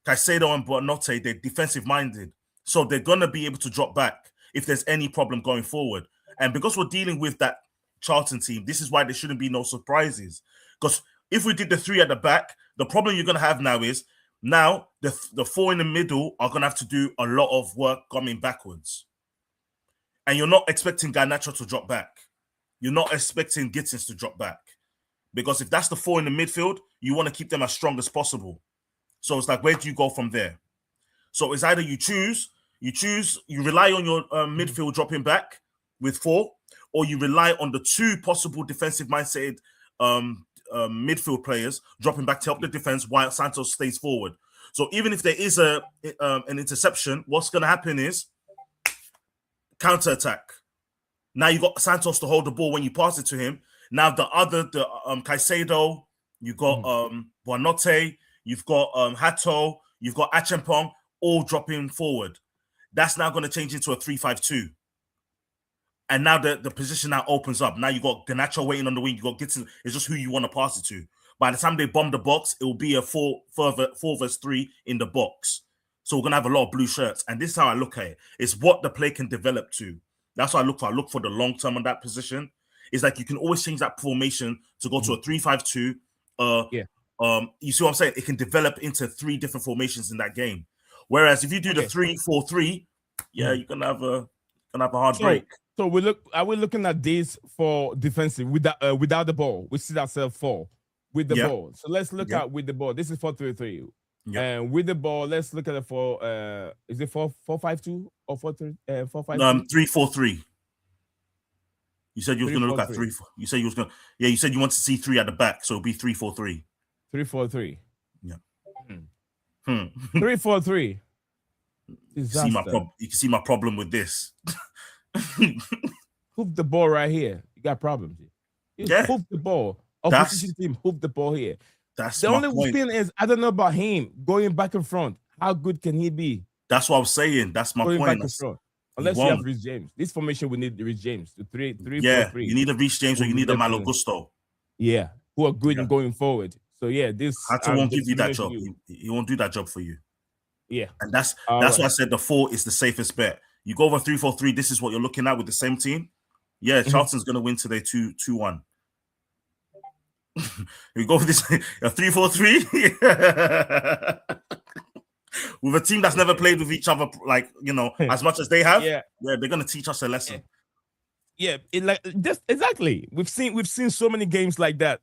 Caicedo and Buonanotte, they're defensive minded, so they're going to be able to drop back if there's any problem going forward. And because we're dealing with that Charlton team, this is why there shouldn't be no surprises. Because if we did the 3 at the back, the problem you're going to have now is the 4 in the middle are going to have to do a lot of work coming backwards. And you're not expecting Garnacho to drop back. You're not expecting Gittins to drop back. Because if that's the 4 in the midfield, you want to keep them as strong as possible. So it's like, where do you go from there? So it's either you rely on your midfield dropping back with 4, or you rely on the 2 possible defensive mindset midfield players dropping back to help the defense while Santos stays forward. So even if there is an interception, what's going to happen is counter-attack. Now you got Santos to hold the ball when you pass it to him. Now the Caicedo, you got Buonanotte, you've got Hato, you've got Acheampong, all dropping forward. That's now going to change into a 3-5-2. And now the position now opens up. Now you got Garnacho waiting on the wing. You got Gittins. It's just who you want to pass it to. By the time they bomb the box, it will be a 4-3 in the box. So we're going to have a lot of blue shirts. And this is how I look at it. It's what the play can develop to. That's what I look for. I look for the long term on that position. It's like you can always change that formation to go to a 3-5-2. You see what I'm saying? It can develop into 3 different formations in that game. Whereas if you do the 3-4-3, you're gonna have a hard break. So are we looking at this for defensive without the ball? We see ourselves 4 with the ball. So let's look at with the ball. This is 4-3-3. And with the ball, let's look at it for is it 4-5-2 or 4-3 4-5-2? 3-4-3. You said you was gonna look at 3. You said you was gonna you said you want to see 3 at the back, so it'll be 3-4-3. 3-4-3. Yeah. 3-4-3. You can see my problem with this. Hoop the ball right here. You got problems here. Hoop the ball. Opposition team hoop the ball here. That's the only thing is, I don't know about him going back and front. How good can he be? That's what I was saying. That's my point. Back and front. Unless you have Rhys James. This formation, we need Rhys James. The 3-4-3. You need a Rhys James or you need a Malo Gusto. Yeah, who are good in going forward. So this Hato won't give you that job. He won't do that job for you. Yeah, and that's why I said the 4 is the safest bet. You go over 3-4-3. This is what you're looking at with the same team. Yeah, Charlton's gonna win today 2-1. We go with this a 3-4-3 with a team that's never played with each other, as much as they have. Yeah, they're gonna teach us a lesson. Yeah, exactly. We've seen so many games like that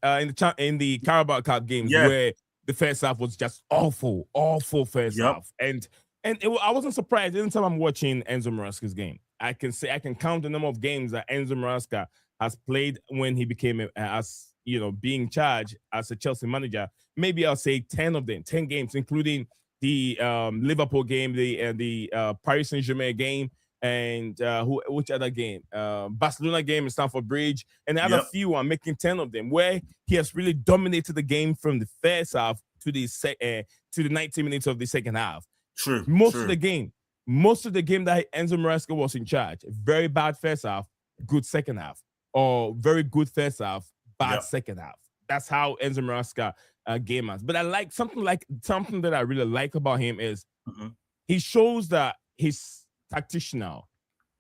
in the Carabao Cup games where the first half was just awful first half, and I wasn't surprised. Anytime I'm watching Enzo Maresca's game, I can count the number of games that Enzo Maresca has played when he became being charged as a Chelsea manager. Maybe I'll say 10 of them, 10 games, including the Liverpool game, the Paris Saint-Germain game, and which other game? Barcelona game in Stamford Bridge, and the other few. I'm making 10 of them where he has really dominated the game from the first half to the 90 minutes of the second half. True. Most of the game that Enzo Maresca was in charge, very bad first half, good second half, or very good first half, bad second half. That's how Enzo Maresca game has. But I like something that I really like about him is he shows that he's tactician.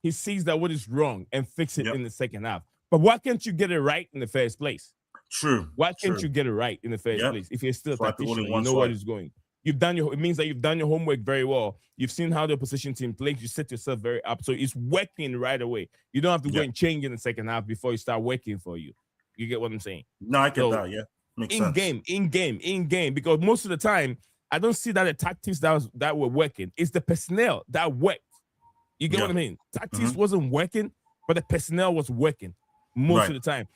He sees that what is wrong and fix it in the second half. But why can't you get it right in the first place? True. Why can't you get it right in the first place if you're still a tactician? You know where it's going. It means that you've done your homework very well. You've seen how the opposition team plays. You set yourself very up. So it's working right away. You don't have to go and change in the second half before you start working for you. You get what I'm saying? No, I get that. Yeah. Makes sense. In game. Because most of the time, I don't see that the tactics that were working. It's the personnel that worked. You get what I mean? Tactics wasn't working, but the personnel was working most of the time.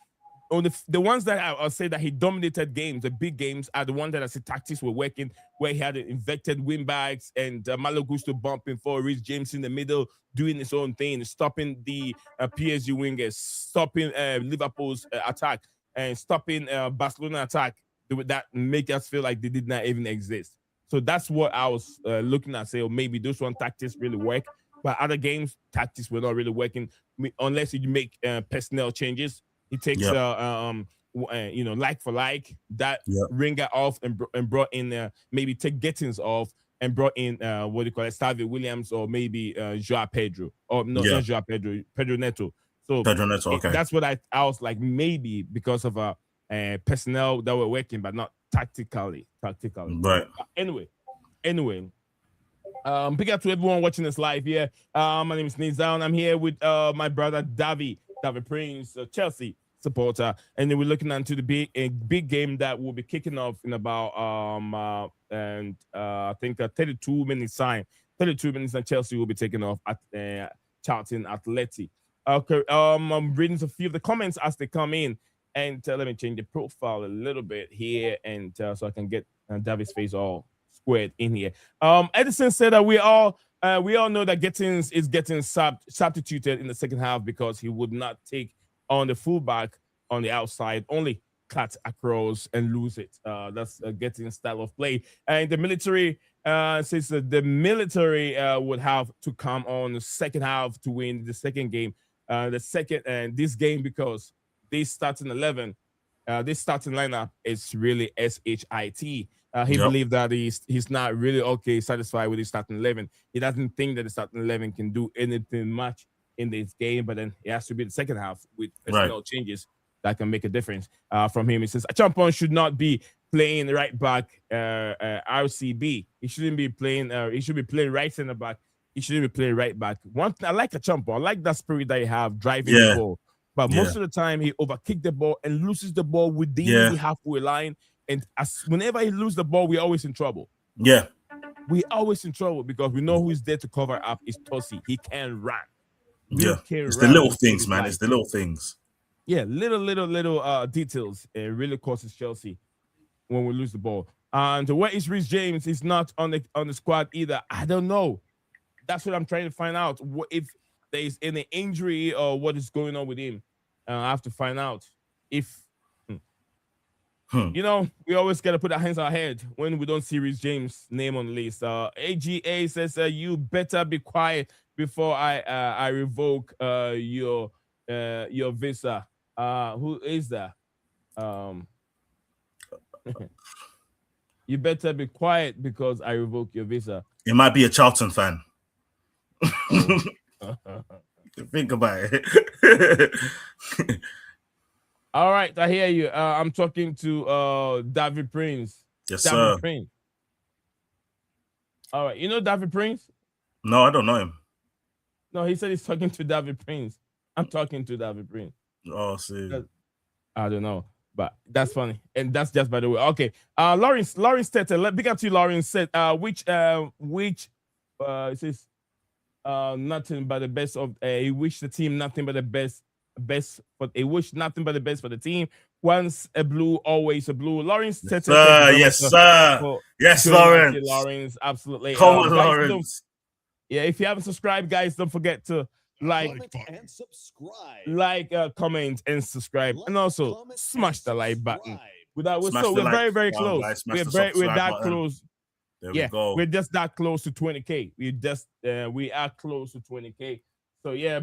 On the ones that I'll say that he dominated games, the big games, are the ones that I say tactics were working, where he had inverted wing-backs and Malo Gusto bumping for Rhys James in the middle, doing his own thing, stopping the PSG wingers, stopping Liverpool's attack, and stopping Barcelona attack that make us feel like they did not even exist. So that's what I was looking at, say, maybe those one tactics really work. But other games, tactics were not really working unless you make personnel changes. He takes like for like that Ringer off and brought in maybe take Gettins off and brought in what do you call it, Estevao Williams or maybe Joao Pedro or no, not Joao Pedro, Pedro Neto. So Pedro Neto, okay. That's what I was like, maybe because of personnel that were working, but not tactically. Right. Anyway. Big up to everyone watching this live here. My name is Nizan. I'm here with my brother David Prince, Chelsea supporter, and then we're looking into the big game that will be kicking off in about I think 32 minutes time. 32 minutes, and Chelsea will be taking off at Charlton Athletic. Okay, I'm reading a few of the comments as they come in, and let me change the profile a little bit here, and so I can get David's face all squared in here. Edison said that we all know that Gettins is getting substituted in the second half because he would not take on the fullback on the outside, only cut across and lose it. That's a Gettins style of play. And the military says that the military would have to come on the second half to win the second game. This game, because this starting 11, this starting lineup is really SHIT. He believed that he's not really satisfied with his starting 11. He doesn't think that the starting 11 can do anything much in this game, but then it has to be the second half with personnel changes that can make a difference. From him, he says Acheampong should not be playing right back RCB. He shouldn't be playing. He should be playing right center back. He shouldn't be playing right back. I like Acheampong. I like that spirit that he have driving the ball. But most of the time, he overkick the ball and loses the ball within the halfway line. And whenever he loses the ball, we're always in trouble. Yeah. We're always in trouble because we know who's there to cover up is Tosi. He can run. It's the little things, man. It's the little things. Yeah, little details. It really causes Chelsea when we lose the ball. And where is Reece James? He's not on the squad either. I don't know. That's what I'm trying to find out. What if there is any injury or what is going on with him? I have to find out. If we always gotta put our hands on our head when we don't see Reece James' name on the list. AGA says you better be quiet before I revoke your visa. Who is that? You better be quiet because I revoke your visa. It might be a Charlton fan. Think about it. All right, I hear you. I'm talking to David Prince. Yes, David sir. Prince. All right, you know David Prince? No, I don't know him. No, he said he's talking to David Prince. I'm talking to David Prince. Oh, see. I don't know, but that's funny, and that's just by the way. Okay, Lawrence Tete, big up to you, Lawrence. Said which it says nothing but the best of. He wished the team nothing but the best, but he wished nothing but the best for the team. Once a blue, always a blue. Lawrence Tete, yes, sir. Yes, Lawrence. Lawrence, absolutely. Lawrence. Yeah, if you haven't subscribed, guys, don't forget to like and subscribe. Comment and subscribe, and also smash the like button. We're very, very close. Guys, we're that button. Close. There we go. We're just that close to 20K. We are close to 20K. So yeah,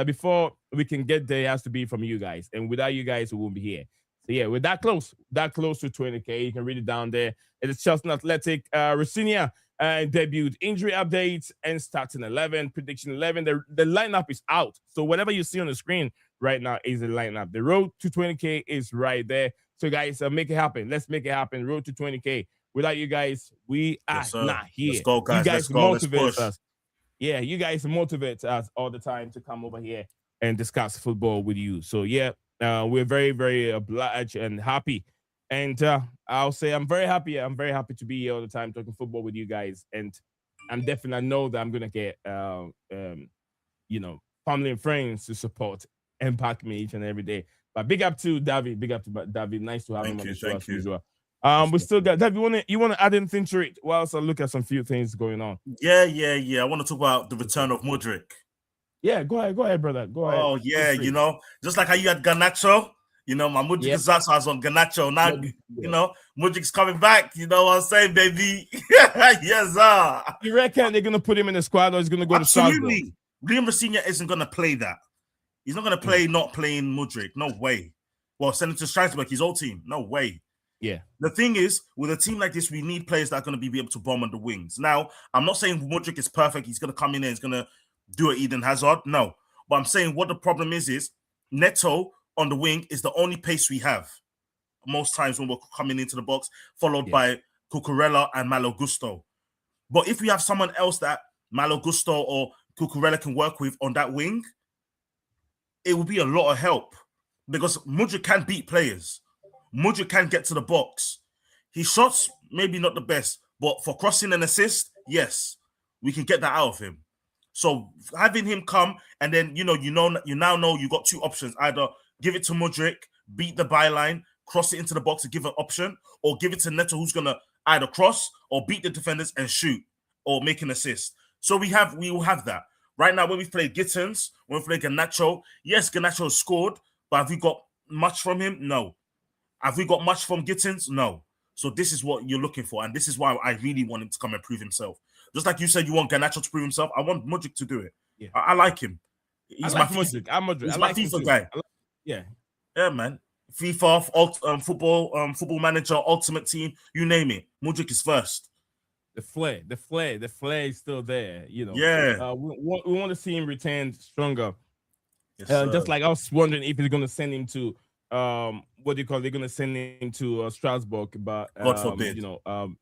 before we can get there, it has to be from you guys, and without you guys, we won't be here. So yeah, we're that close to 20K. You can read it down there. It's Charlton Athletic. Rosenior debuted, injury updates, and starting 11, prediction 11. The lineup is out. So whatever you see on the screen right now is the lineup. The road to 20K is right there. So guys, make it happen. Let's make it happen. Road to 20K. Without you guys, we are not here. Let's go, guys. You guys motivate motivate us. Yeah, you guys motivate us all the time to come over here and discuss football with you. So yeah, we're very, very obliged and happy. And I'll say I'm very happy. I'm very happy to be here all the time talking football with you guys. And I know that I'm gonna get family and friends to support and back me each and every day. But big up to David. Big up to David. Nice to have him on the show as usual. We still got David. You want to add anything to it? Whilst I look at some few things going on. Yeah. I want to talk about the return of Mudryk. Yeah, go ahead, brother. Go ahead. Oh yeah, just like how you had Garnacho You know, my Mudryk is outside on Garnacho. Now, you know, Mudryk's coming back. You know what I'm saying, baby? Yes, sir. You reckon they're going to put him in the squad or he's going to go to Strasbourg? Absolutely. Liam Rosenior isn't going to play that. He's not going to play not playing Mudryk. No way. Well, send him to Strasbourg, his old team. No way. Yeah. The thing is, with a team like this, we need players that are going to be able to bomb on the wings. Now, I'm not saying Mudryk is perfect. He's going to come in and he's going to do an Eden Hazard. No. But I'm saying what the problem is Neto on the wing is the only pace we have most times when we're coming into the box, followed by Cucurella and Malo Gusto. But if we have someone else that Malo Gusto or Cucurella can work with on that wing, it will be a lot of help because Mudryk can beat players. Mudryk can get to the box. His shots, maybe not the best, but for crossing and assist, yes, we can get that out of him. So having him come and then you now know you got two options: either give it to Mudryk, beat the byline, cross it into the box and give an option, or give it to Neto, who's gonna either cross or beat the defenders and shoot or make an assist. So we will have that. Right now, when we play Gittins, when we play Garnacho, yes, Garnacho has scored, but have we got much from him? No. Have we got much from Gittins? No. So this is what you're looking for, and this is why I really want him to come and prove himself. Just like you said, you want Garnacho to prove himself. I want Mudryk to do it. Yeah. I like him. He's my Mudryk. He's my FIFA guy. Yeah, man. FIFA, football manager, ultimate team, you name it. Mudryk is first. The flair is still there. You know. Yeah. We want to see him return stronger. Yes, just like I was wondering if he's going to send him to what do you call? They're going to send him to Strasbourg, but God forbid. You know,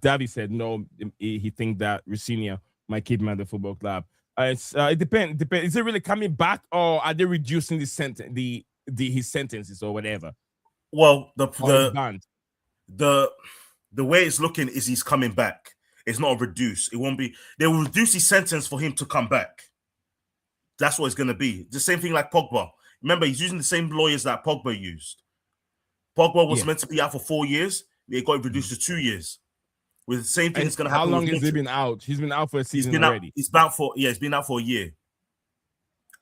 Davy said no. He think that Rosenior might keep him at the football club. It depends. Is it really coming back, or are they reducing his sentences or whatever? Well, the way it's looking is he's coming back. It's not reduced. It won't be. They will reduce his sentence for him to come back. That's what it's going to be. The same thing like Pogba. Remember, he's using the same lawyers that Pogba used. Pogba was meant to be out for 4 years. They got it reduced to 2 years. With the same thing, it's going to happen. How long has he been out? He's been out for a season already. He's been out for a year,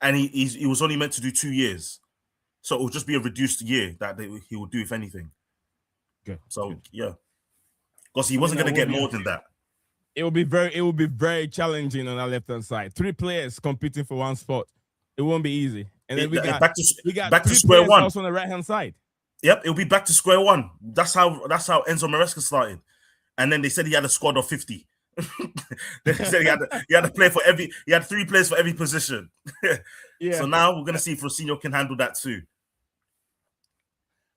and he was only meant to do 2 years, so it will just be a reduced year that he will do if anything. Okay. So because he wasn't going to get more than that. It will be very challenging on our left hand side. 3 players competing for one spot. It won't be easy. And then we got back to square one. Also on the right hand side. Yep, it'll be back to square one. That's how Enzo Maresca started. And then they said he had a squad of 50. They said he had to play for every. He had 3 players for every position. Yeah. So now we're gonna see if Rosenior can handle that too.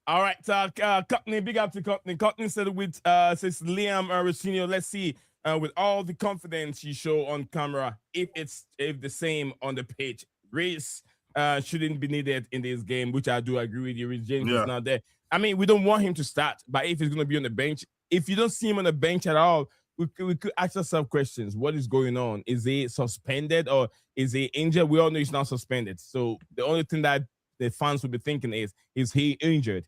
All right, Courtney, big up to Courtney. Courtney said says Liam Rosenior. Let's see, with all the confidence you show on camera, if the same on the pitch, race shouldn't be needed in this game, which I do agree with you. Reece James is not there. I mean, we don't want him to start, but if he's gonna be on the bench. If you don't see him on the bench at all, we could ask ourselves questions. What is going on? Is he suspended or is he injured? We all know he's not suspended. So the only thing that the fans will be thinking is he injured?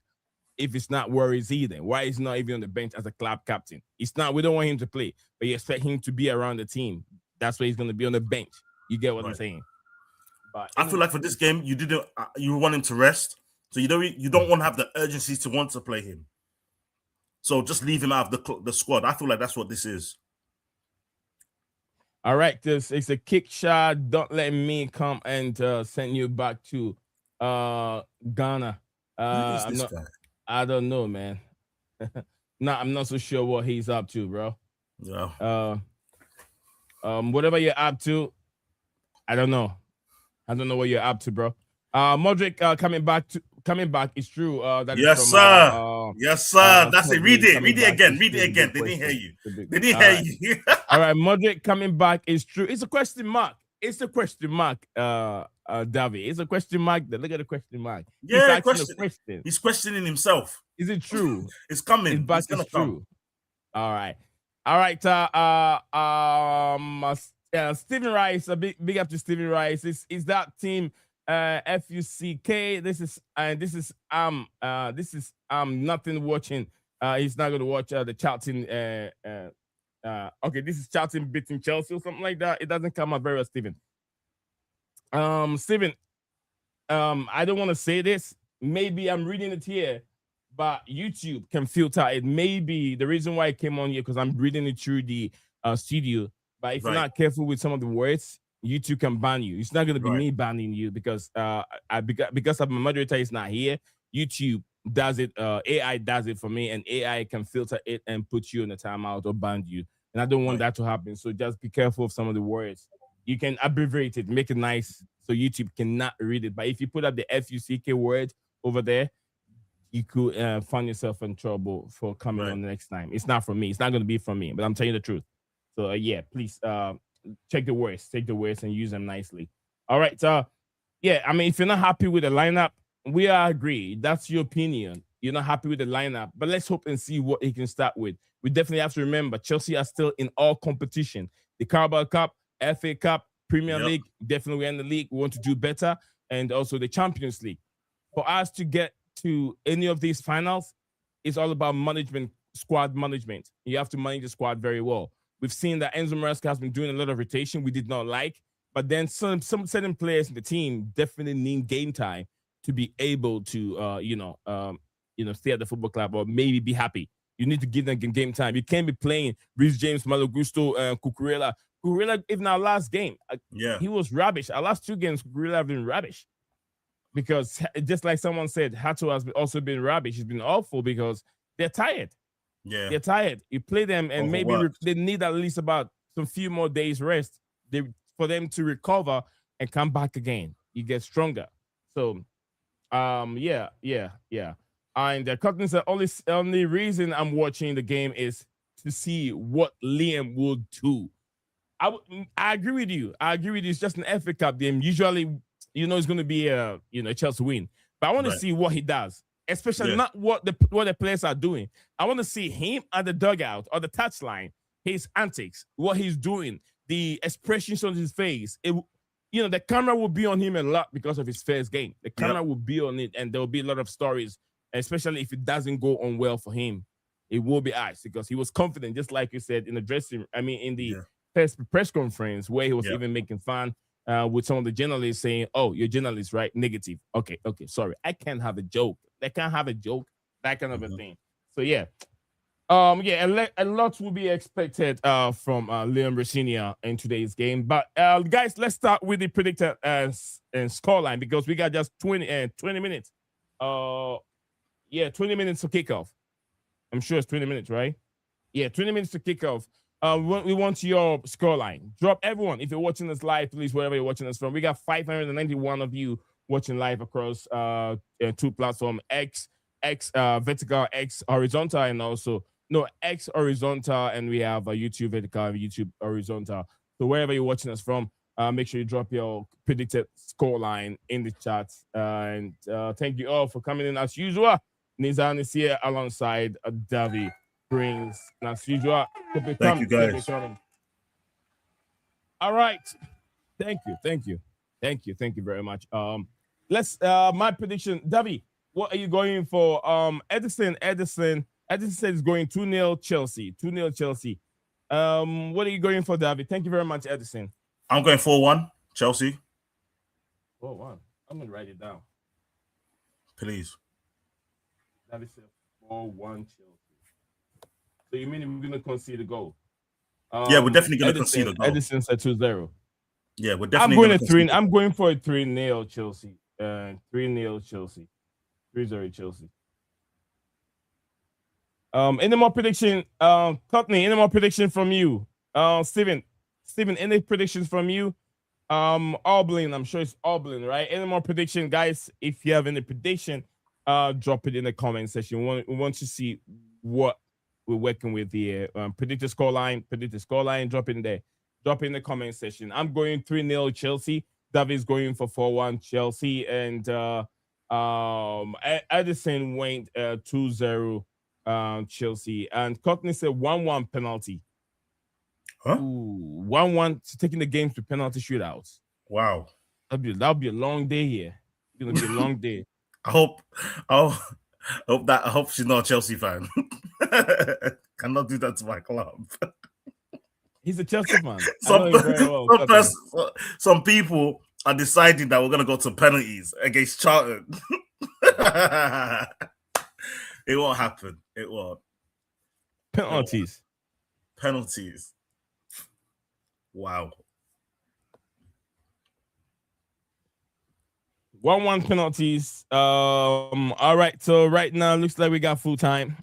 If it's not, where is he then? Why is he not even on the bench as a club captain? It's not. We don't want him to play, but you expect him to be around the team. That's why he's going to be on the bench. You get what I'm saying? But I feel like for this game, you want him to rest, so you don't want to have the urgency to want to play him. So just leave him out of the squad. I feel like that's what this is. All right, it's a kick shot. Don't let me come and send you back to Ghana. Who is this guy? I don't know, man. No, I'm not so sure what he's up to, bro. Yeah. Whatever you're up to, I don't know. I don't know what you're up to, bro. Mudryk coming back is true. Yes, sir. Yes, sir. That's it. Read it again. They didn't hear you. They didn't hear you. All right, Mudryk coming back is true. It's a question mark. It's a question mark, Davy. It's a question mark. Look at the question mark. Yeah, question. He's questioning himself. Is it true? It's coming. It's gonna come. All right. Stephen Rice. A big up to Stephen Rice. Is that team FUCK? This is nothing watching. He's not gonna watch the Charlton. Okay, this is Charlton beating Chelsea or something like that. It doesn't come out very well, Stephen. Stephen, I don't want to say this, maybe I'm reading it here, but YouTube can filter it. Maybe the reason why I came on here because I'm reading it through the studio. But if you're not careful with some of the words, YouTube can ban you. It's not going to be me banning you because because of my moderator is not here. YouTube does it. AI does it for me, and AI can filter it and put you in a timeout or ban you. And I don't want that to happen. So just be careful of some of the words. You can abbreviate it, make it nice, so YouTube cannot read it. But if you put up the FUCK word over there, you could find yourself in trouble for coming on the next time. It's not from me. It's not going to be from me. But I'm telling you the truth. So yeah, please check the words, take the words, and use them nicely. All right. Yeah, I mean, if you're not happy with the lineup, we are agreed. That's your opinion. You're not happy with the lineup, but let's hope and see what he can start with. We definitely have to remember Chelsea are still in all competition. The Carabao Cup, FA Cup, Premier League, definitely we're in the league. We want to do better, and also the Champions League. For us to get to any of these finals, it's all about management, squad management. You have to manage the squad very well. We've seen that Enzo Maresca has been doing a lot of rotation we did not like, but then some certain players in the team definitely need game time to be able to, stay at the football club or maybe be happy. You need to give them game time. You can't be playing Reece James, Malo Gusto, Cucurella. Cucurella, even our last game, he was rubbish. Our last 2 games, Cucurella have been rubbish. Because just like someone said, Hato has also been rubbish. He's been awful because they're tired. Yeah, they're tired. You play them, and maybe they need at least about some few more days rest for them to recover and come back again. You get stronger. So, yeah. And the Cotton said only reason I'm watching the game is to see what Liam will do. I agree with you. It's just an FA Cup game. Usually, it's going to be a Chelsea win. But I want to see what he does, especially not what the players are doing. I want to see him at the dugout or the touchline, his antics, what he's doing, the expressions on his face. The camera will be on him a lot because of his first game. The camera will be on it, and there will be a lot of stories, especially if it doesn't go on well for him. It will be asked because he was confident, just like you said, in the dressing room. I mean, in the press conference where he was even making fun with some of the journalists saying, "Oh, you're a journalist, right? Negative. Okay, sorry. I can't have a joke. That kind of a thing." So yeah. A lot will be expected from Liam Rosenior in today's game. But guys, let's start with the predicted scoreline because we got just 20 minutes. 20 minutes to kick off. I'm sure it's 20 minutes, right? Yeah, 20 minutes to kick off. We want your scoreline. Drop everyone. If you're watching us live, please, wherever you're watching us from. We got 591 of you watching live across 2 platforms, X vertical, X horizontal, and also X horizontal, and we have a YouTube vertical and YouTube horizontal. So wherever you're watching us from, make sure you drop your predicted scoreline in the chat. And thank you all for coming in as usual. Nizan is here alongside Davi Brings, and as usual. Thank you, guys. All right. Thank you very much. Let's my prediction, Davi. What are you going for? Edison said is going 2-0 Chelsea. 2-0 Chelsea. What are you going for, David? Thank you very much, Edison. I'm going 4-1 Chelsea. 4-1. I'm gonna write it down. Please. David said 4-1 Chelsea. So you mean we're gonna concede a goal? Yeah, we're definitely gonna concede a goal. Edison said 2-0. Yeah, we're definitely. I'm going for a 3-0 Chelsea. 3-0 Chelsea. 3-0 Chelsea. Any more prediction? Courtney, any more prediction from you? Steven, any predictions from you? Oblin, I'm sure it's Oblin, right? Any more prediction, guys? If you have any prediction, drop it in the comment section. We want to see what we're working with here. Predict the scoreline, drop it in there. Drop it in the comment section. I'm going 3-0 Chelsea. David's going for 4-1 Chelsea, and Edison went 2-0 Chelsea, and Courtney said 1-1 penalty. Huh? 1-1 taking the game to penalty shootouts. Wow, that'll be a long day here. It's gonna be a long day. I hope she's not a Chelsea fan. Cannot do that to my club. He's a Chelsea fan. Some people are deciding that we're gonna go to penalties against Charlton. It won't happen. It won't. Penalties. Wow. 1-1 penalties. All right. So right now looks like we got full time.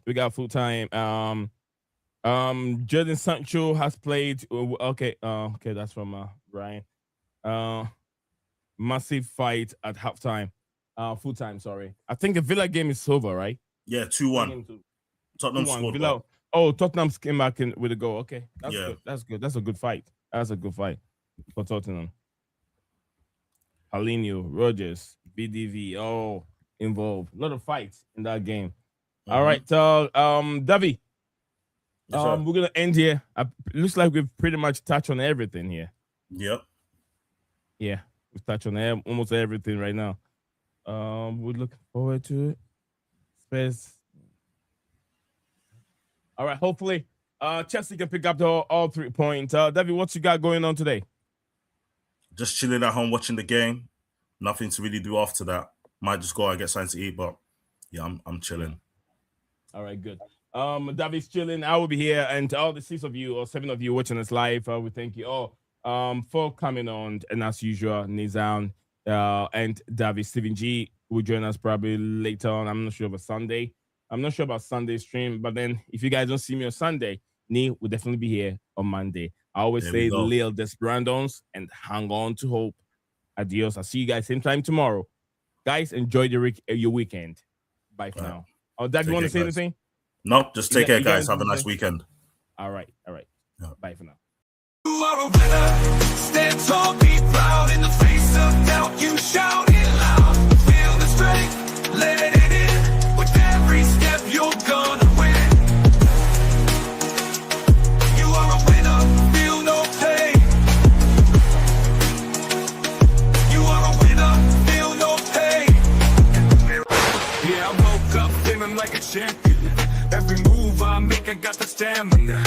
Jordan Sancho has played. Okay. Okay, that's from Ryan. Massive fight at halftime. Full time. Sorry. I think the Villa game is over, right? Yeah, 2-1. Tottenham scored. Villa. Oh, Tottenham came back in with a goal. Okay, that's good. That's good. That's a good fight. That's a good fight for Tottenham. Paulinho, Rogers, BDV, all involved. A lot of fights in that game. All right, Davi. We're gonna end here. Looks like we've pretty much touched on everything here. Yep. Yeah, we've touched on almost everything right now. We're looking forward to it. Spurs. All right, hopefully, Chelsea can pick up all 3 points. Davi, what you got going on today? Just chilling at home, watching the game. Nothing to really do after that. Might just go out and get something to eat, but yeah, I'm chilling. All right, good. Davi's chilling. I will be here, and all the 6 of you or 7 of you watching us live, we thank you all for coming on. And as usual, Nizam and Davi, Stephen G will join us probably later on. I'm not sure about Sunday. I'm not sure about Sunday stream, but then if you guys don't see me on Sunday, Nee will definitely be here on Monday. I always say Lil Desperandons and hang on to hope. Adios. I'll see you guys same time tomorrow. Guys, enjoy your weekend. Bye for now. Oh, Dad, you want to say anything? No, just take care, guys. Have a nice weekend. All right. Yeah. Bye for now. You are a winner. Stand tall, be proud. In the face of doubt, you shout it loud. Feel the strength, let it in. With every step, you're gonna win. You are a winner, feel no pain. You are a winner, feel no pain. Yeah, I woke up feeling like a champion. Every move I make, I got the stamina.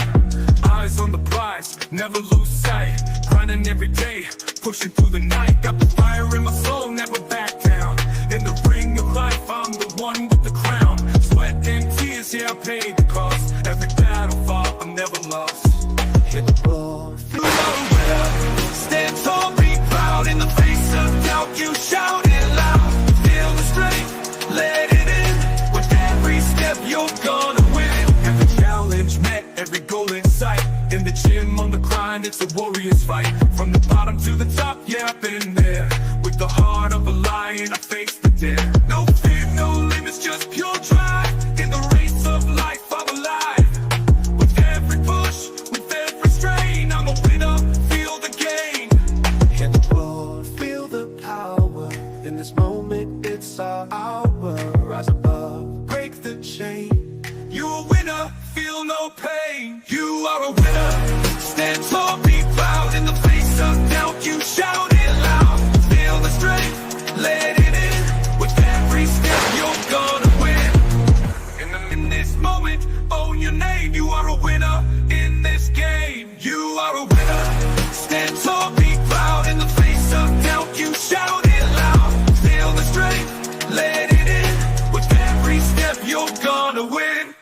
Eyes on the prize, never lose sight. Grinding every day, pushing through the night. Got the fire in my soul, never back down. In the ring of life, I'm the one with the crown. Sweat and tears, yeah, I paid the cost. Every battle fought, I'm never lost. Hit the ball, feel winner. Stand tall, be proud. In the face of doubt, you shout it loud. Feel the strength, let it in. With every step, you're gonna win. Every challenge met, every goal in sight. In the gym, on the grind, it's a warrior's fight. From the bottom to the top, yeah, I've been there. With the heart of a lion, I face the dare. No fear, no limits, just pure drive. In the race of life, I'm alive. With every push, with every strain, I'm a winner, feel the gain. Hit the road, feel the power. In this moment, it's our hour. Rise above, break the chain. You're a winner, feel no pain. You are a winner. Stand tall, be proud. In the face of doubt, you shout it loud. Feel the strength, let it in. With every step, you're gonna win. In this moment, own your name. You are a winner in this game. You are a winner. Stand tall, be proud. In the face of doubt, you shout it loud. Feel the strength, let it in. With every step, you're gonna win.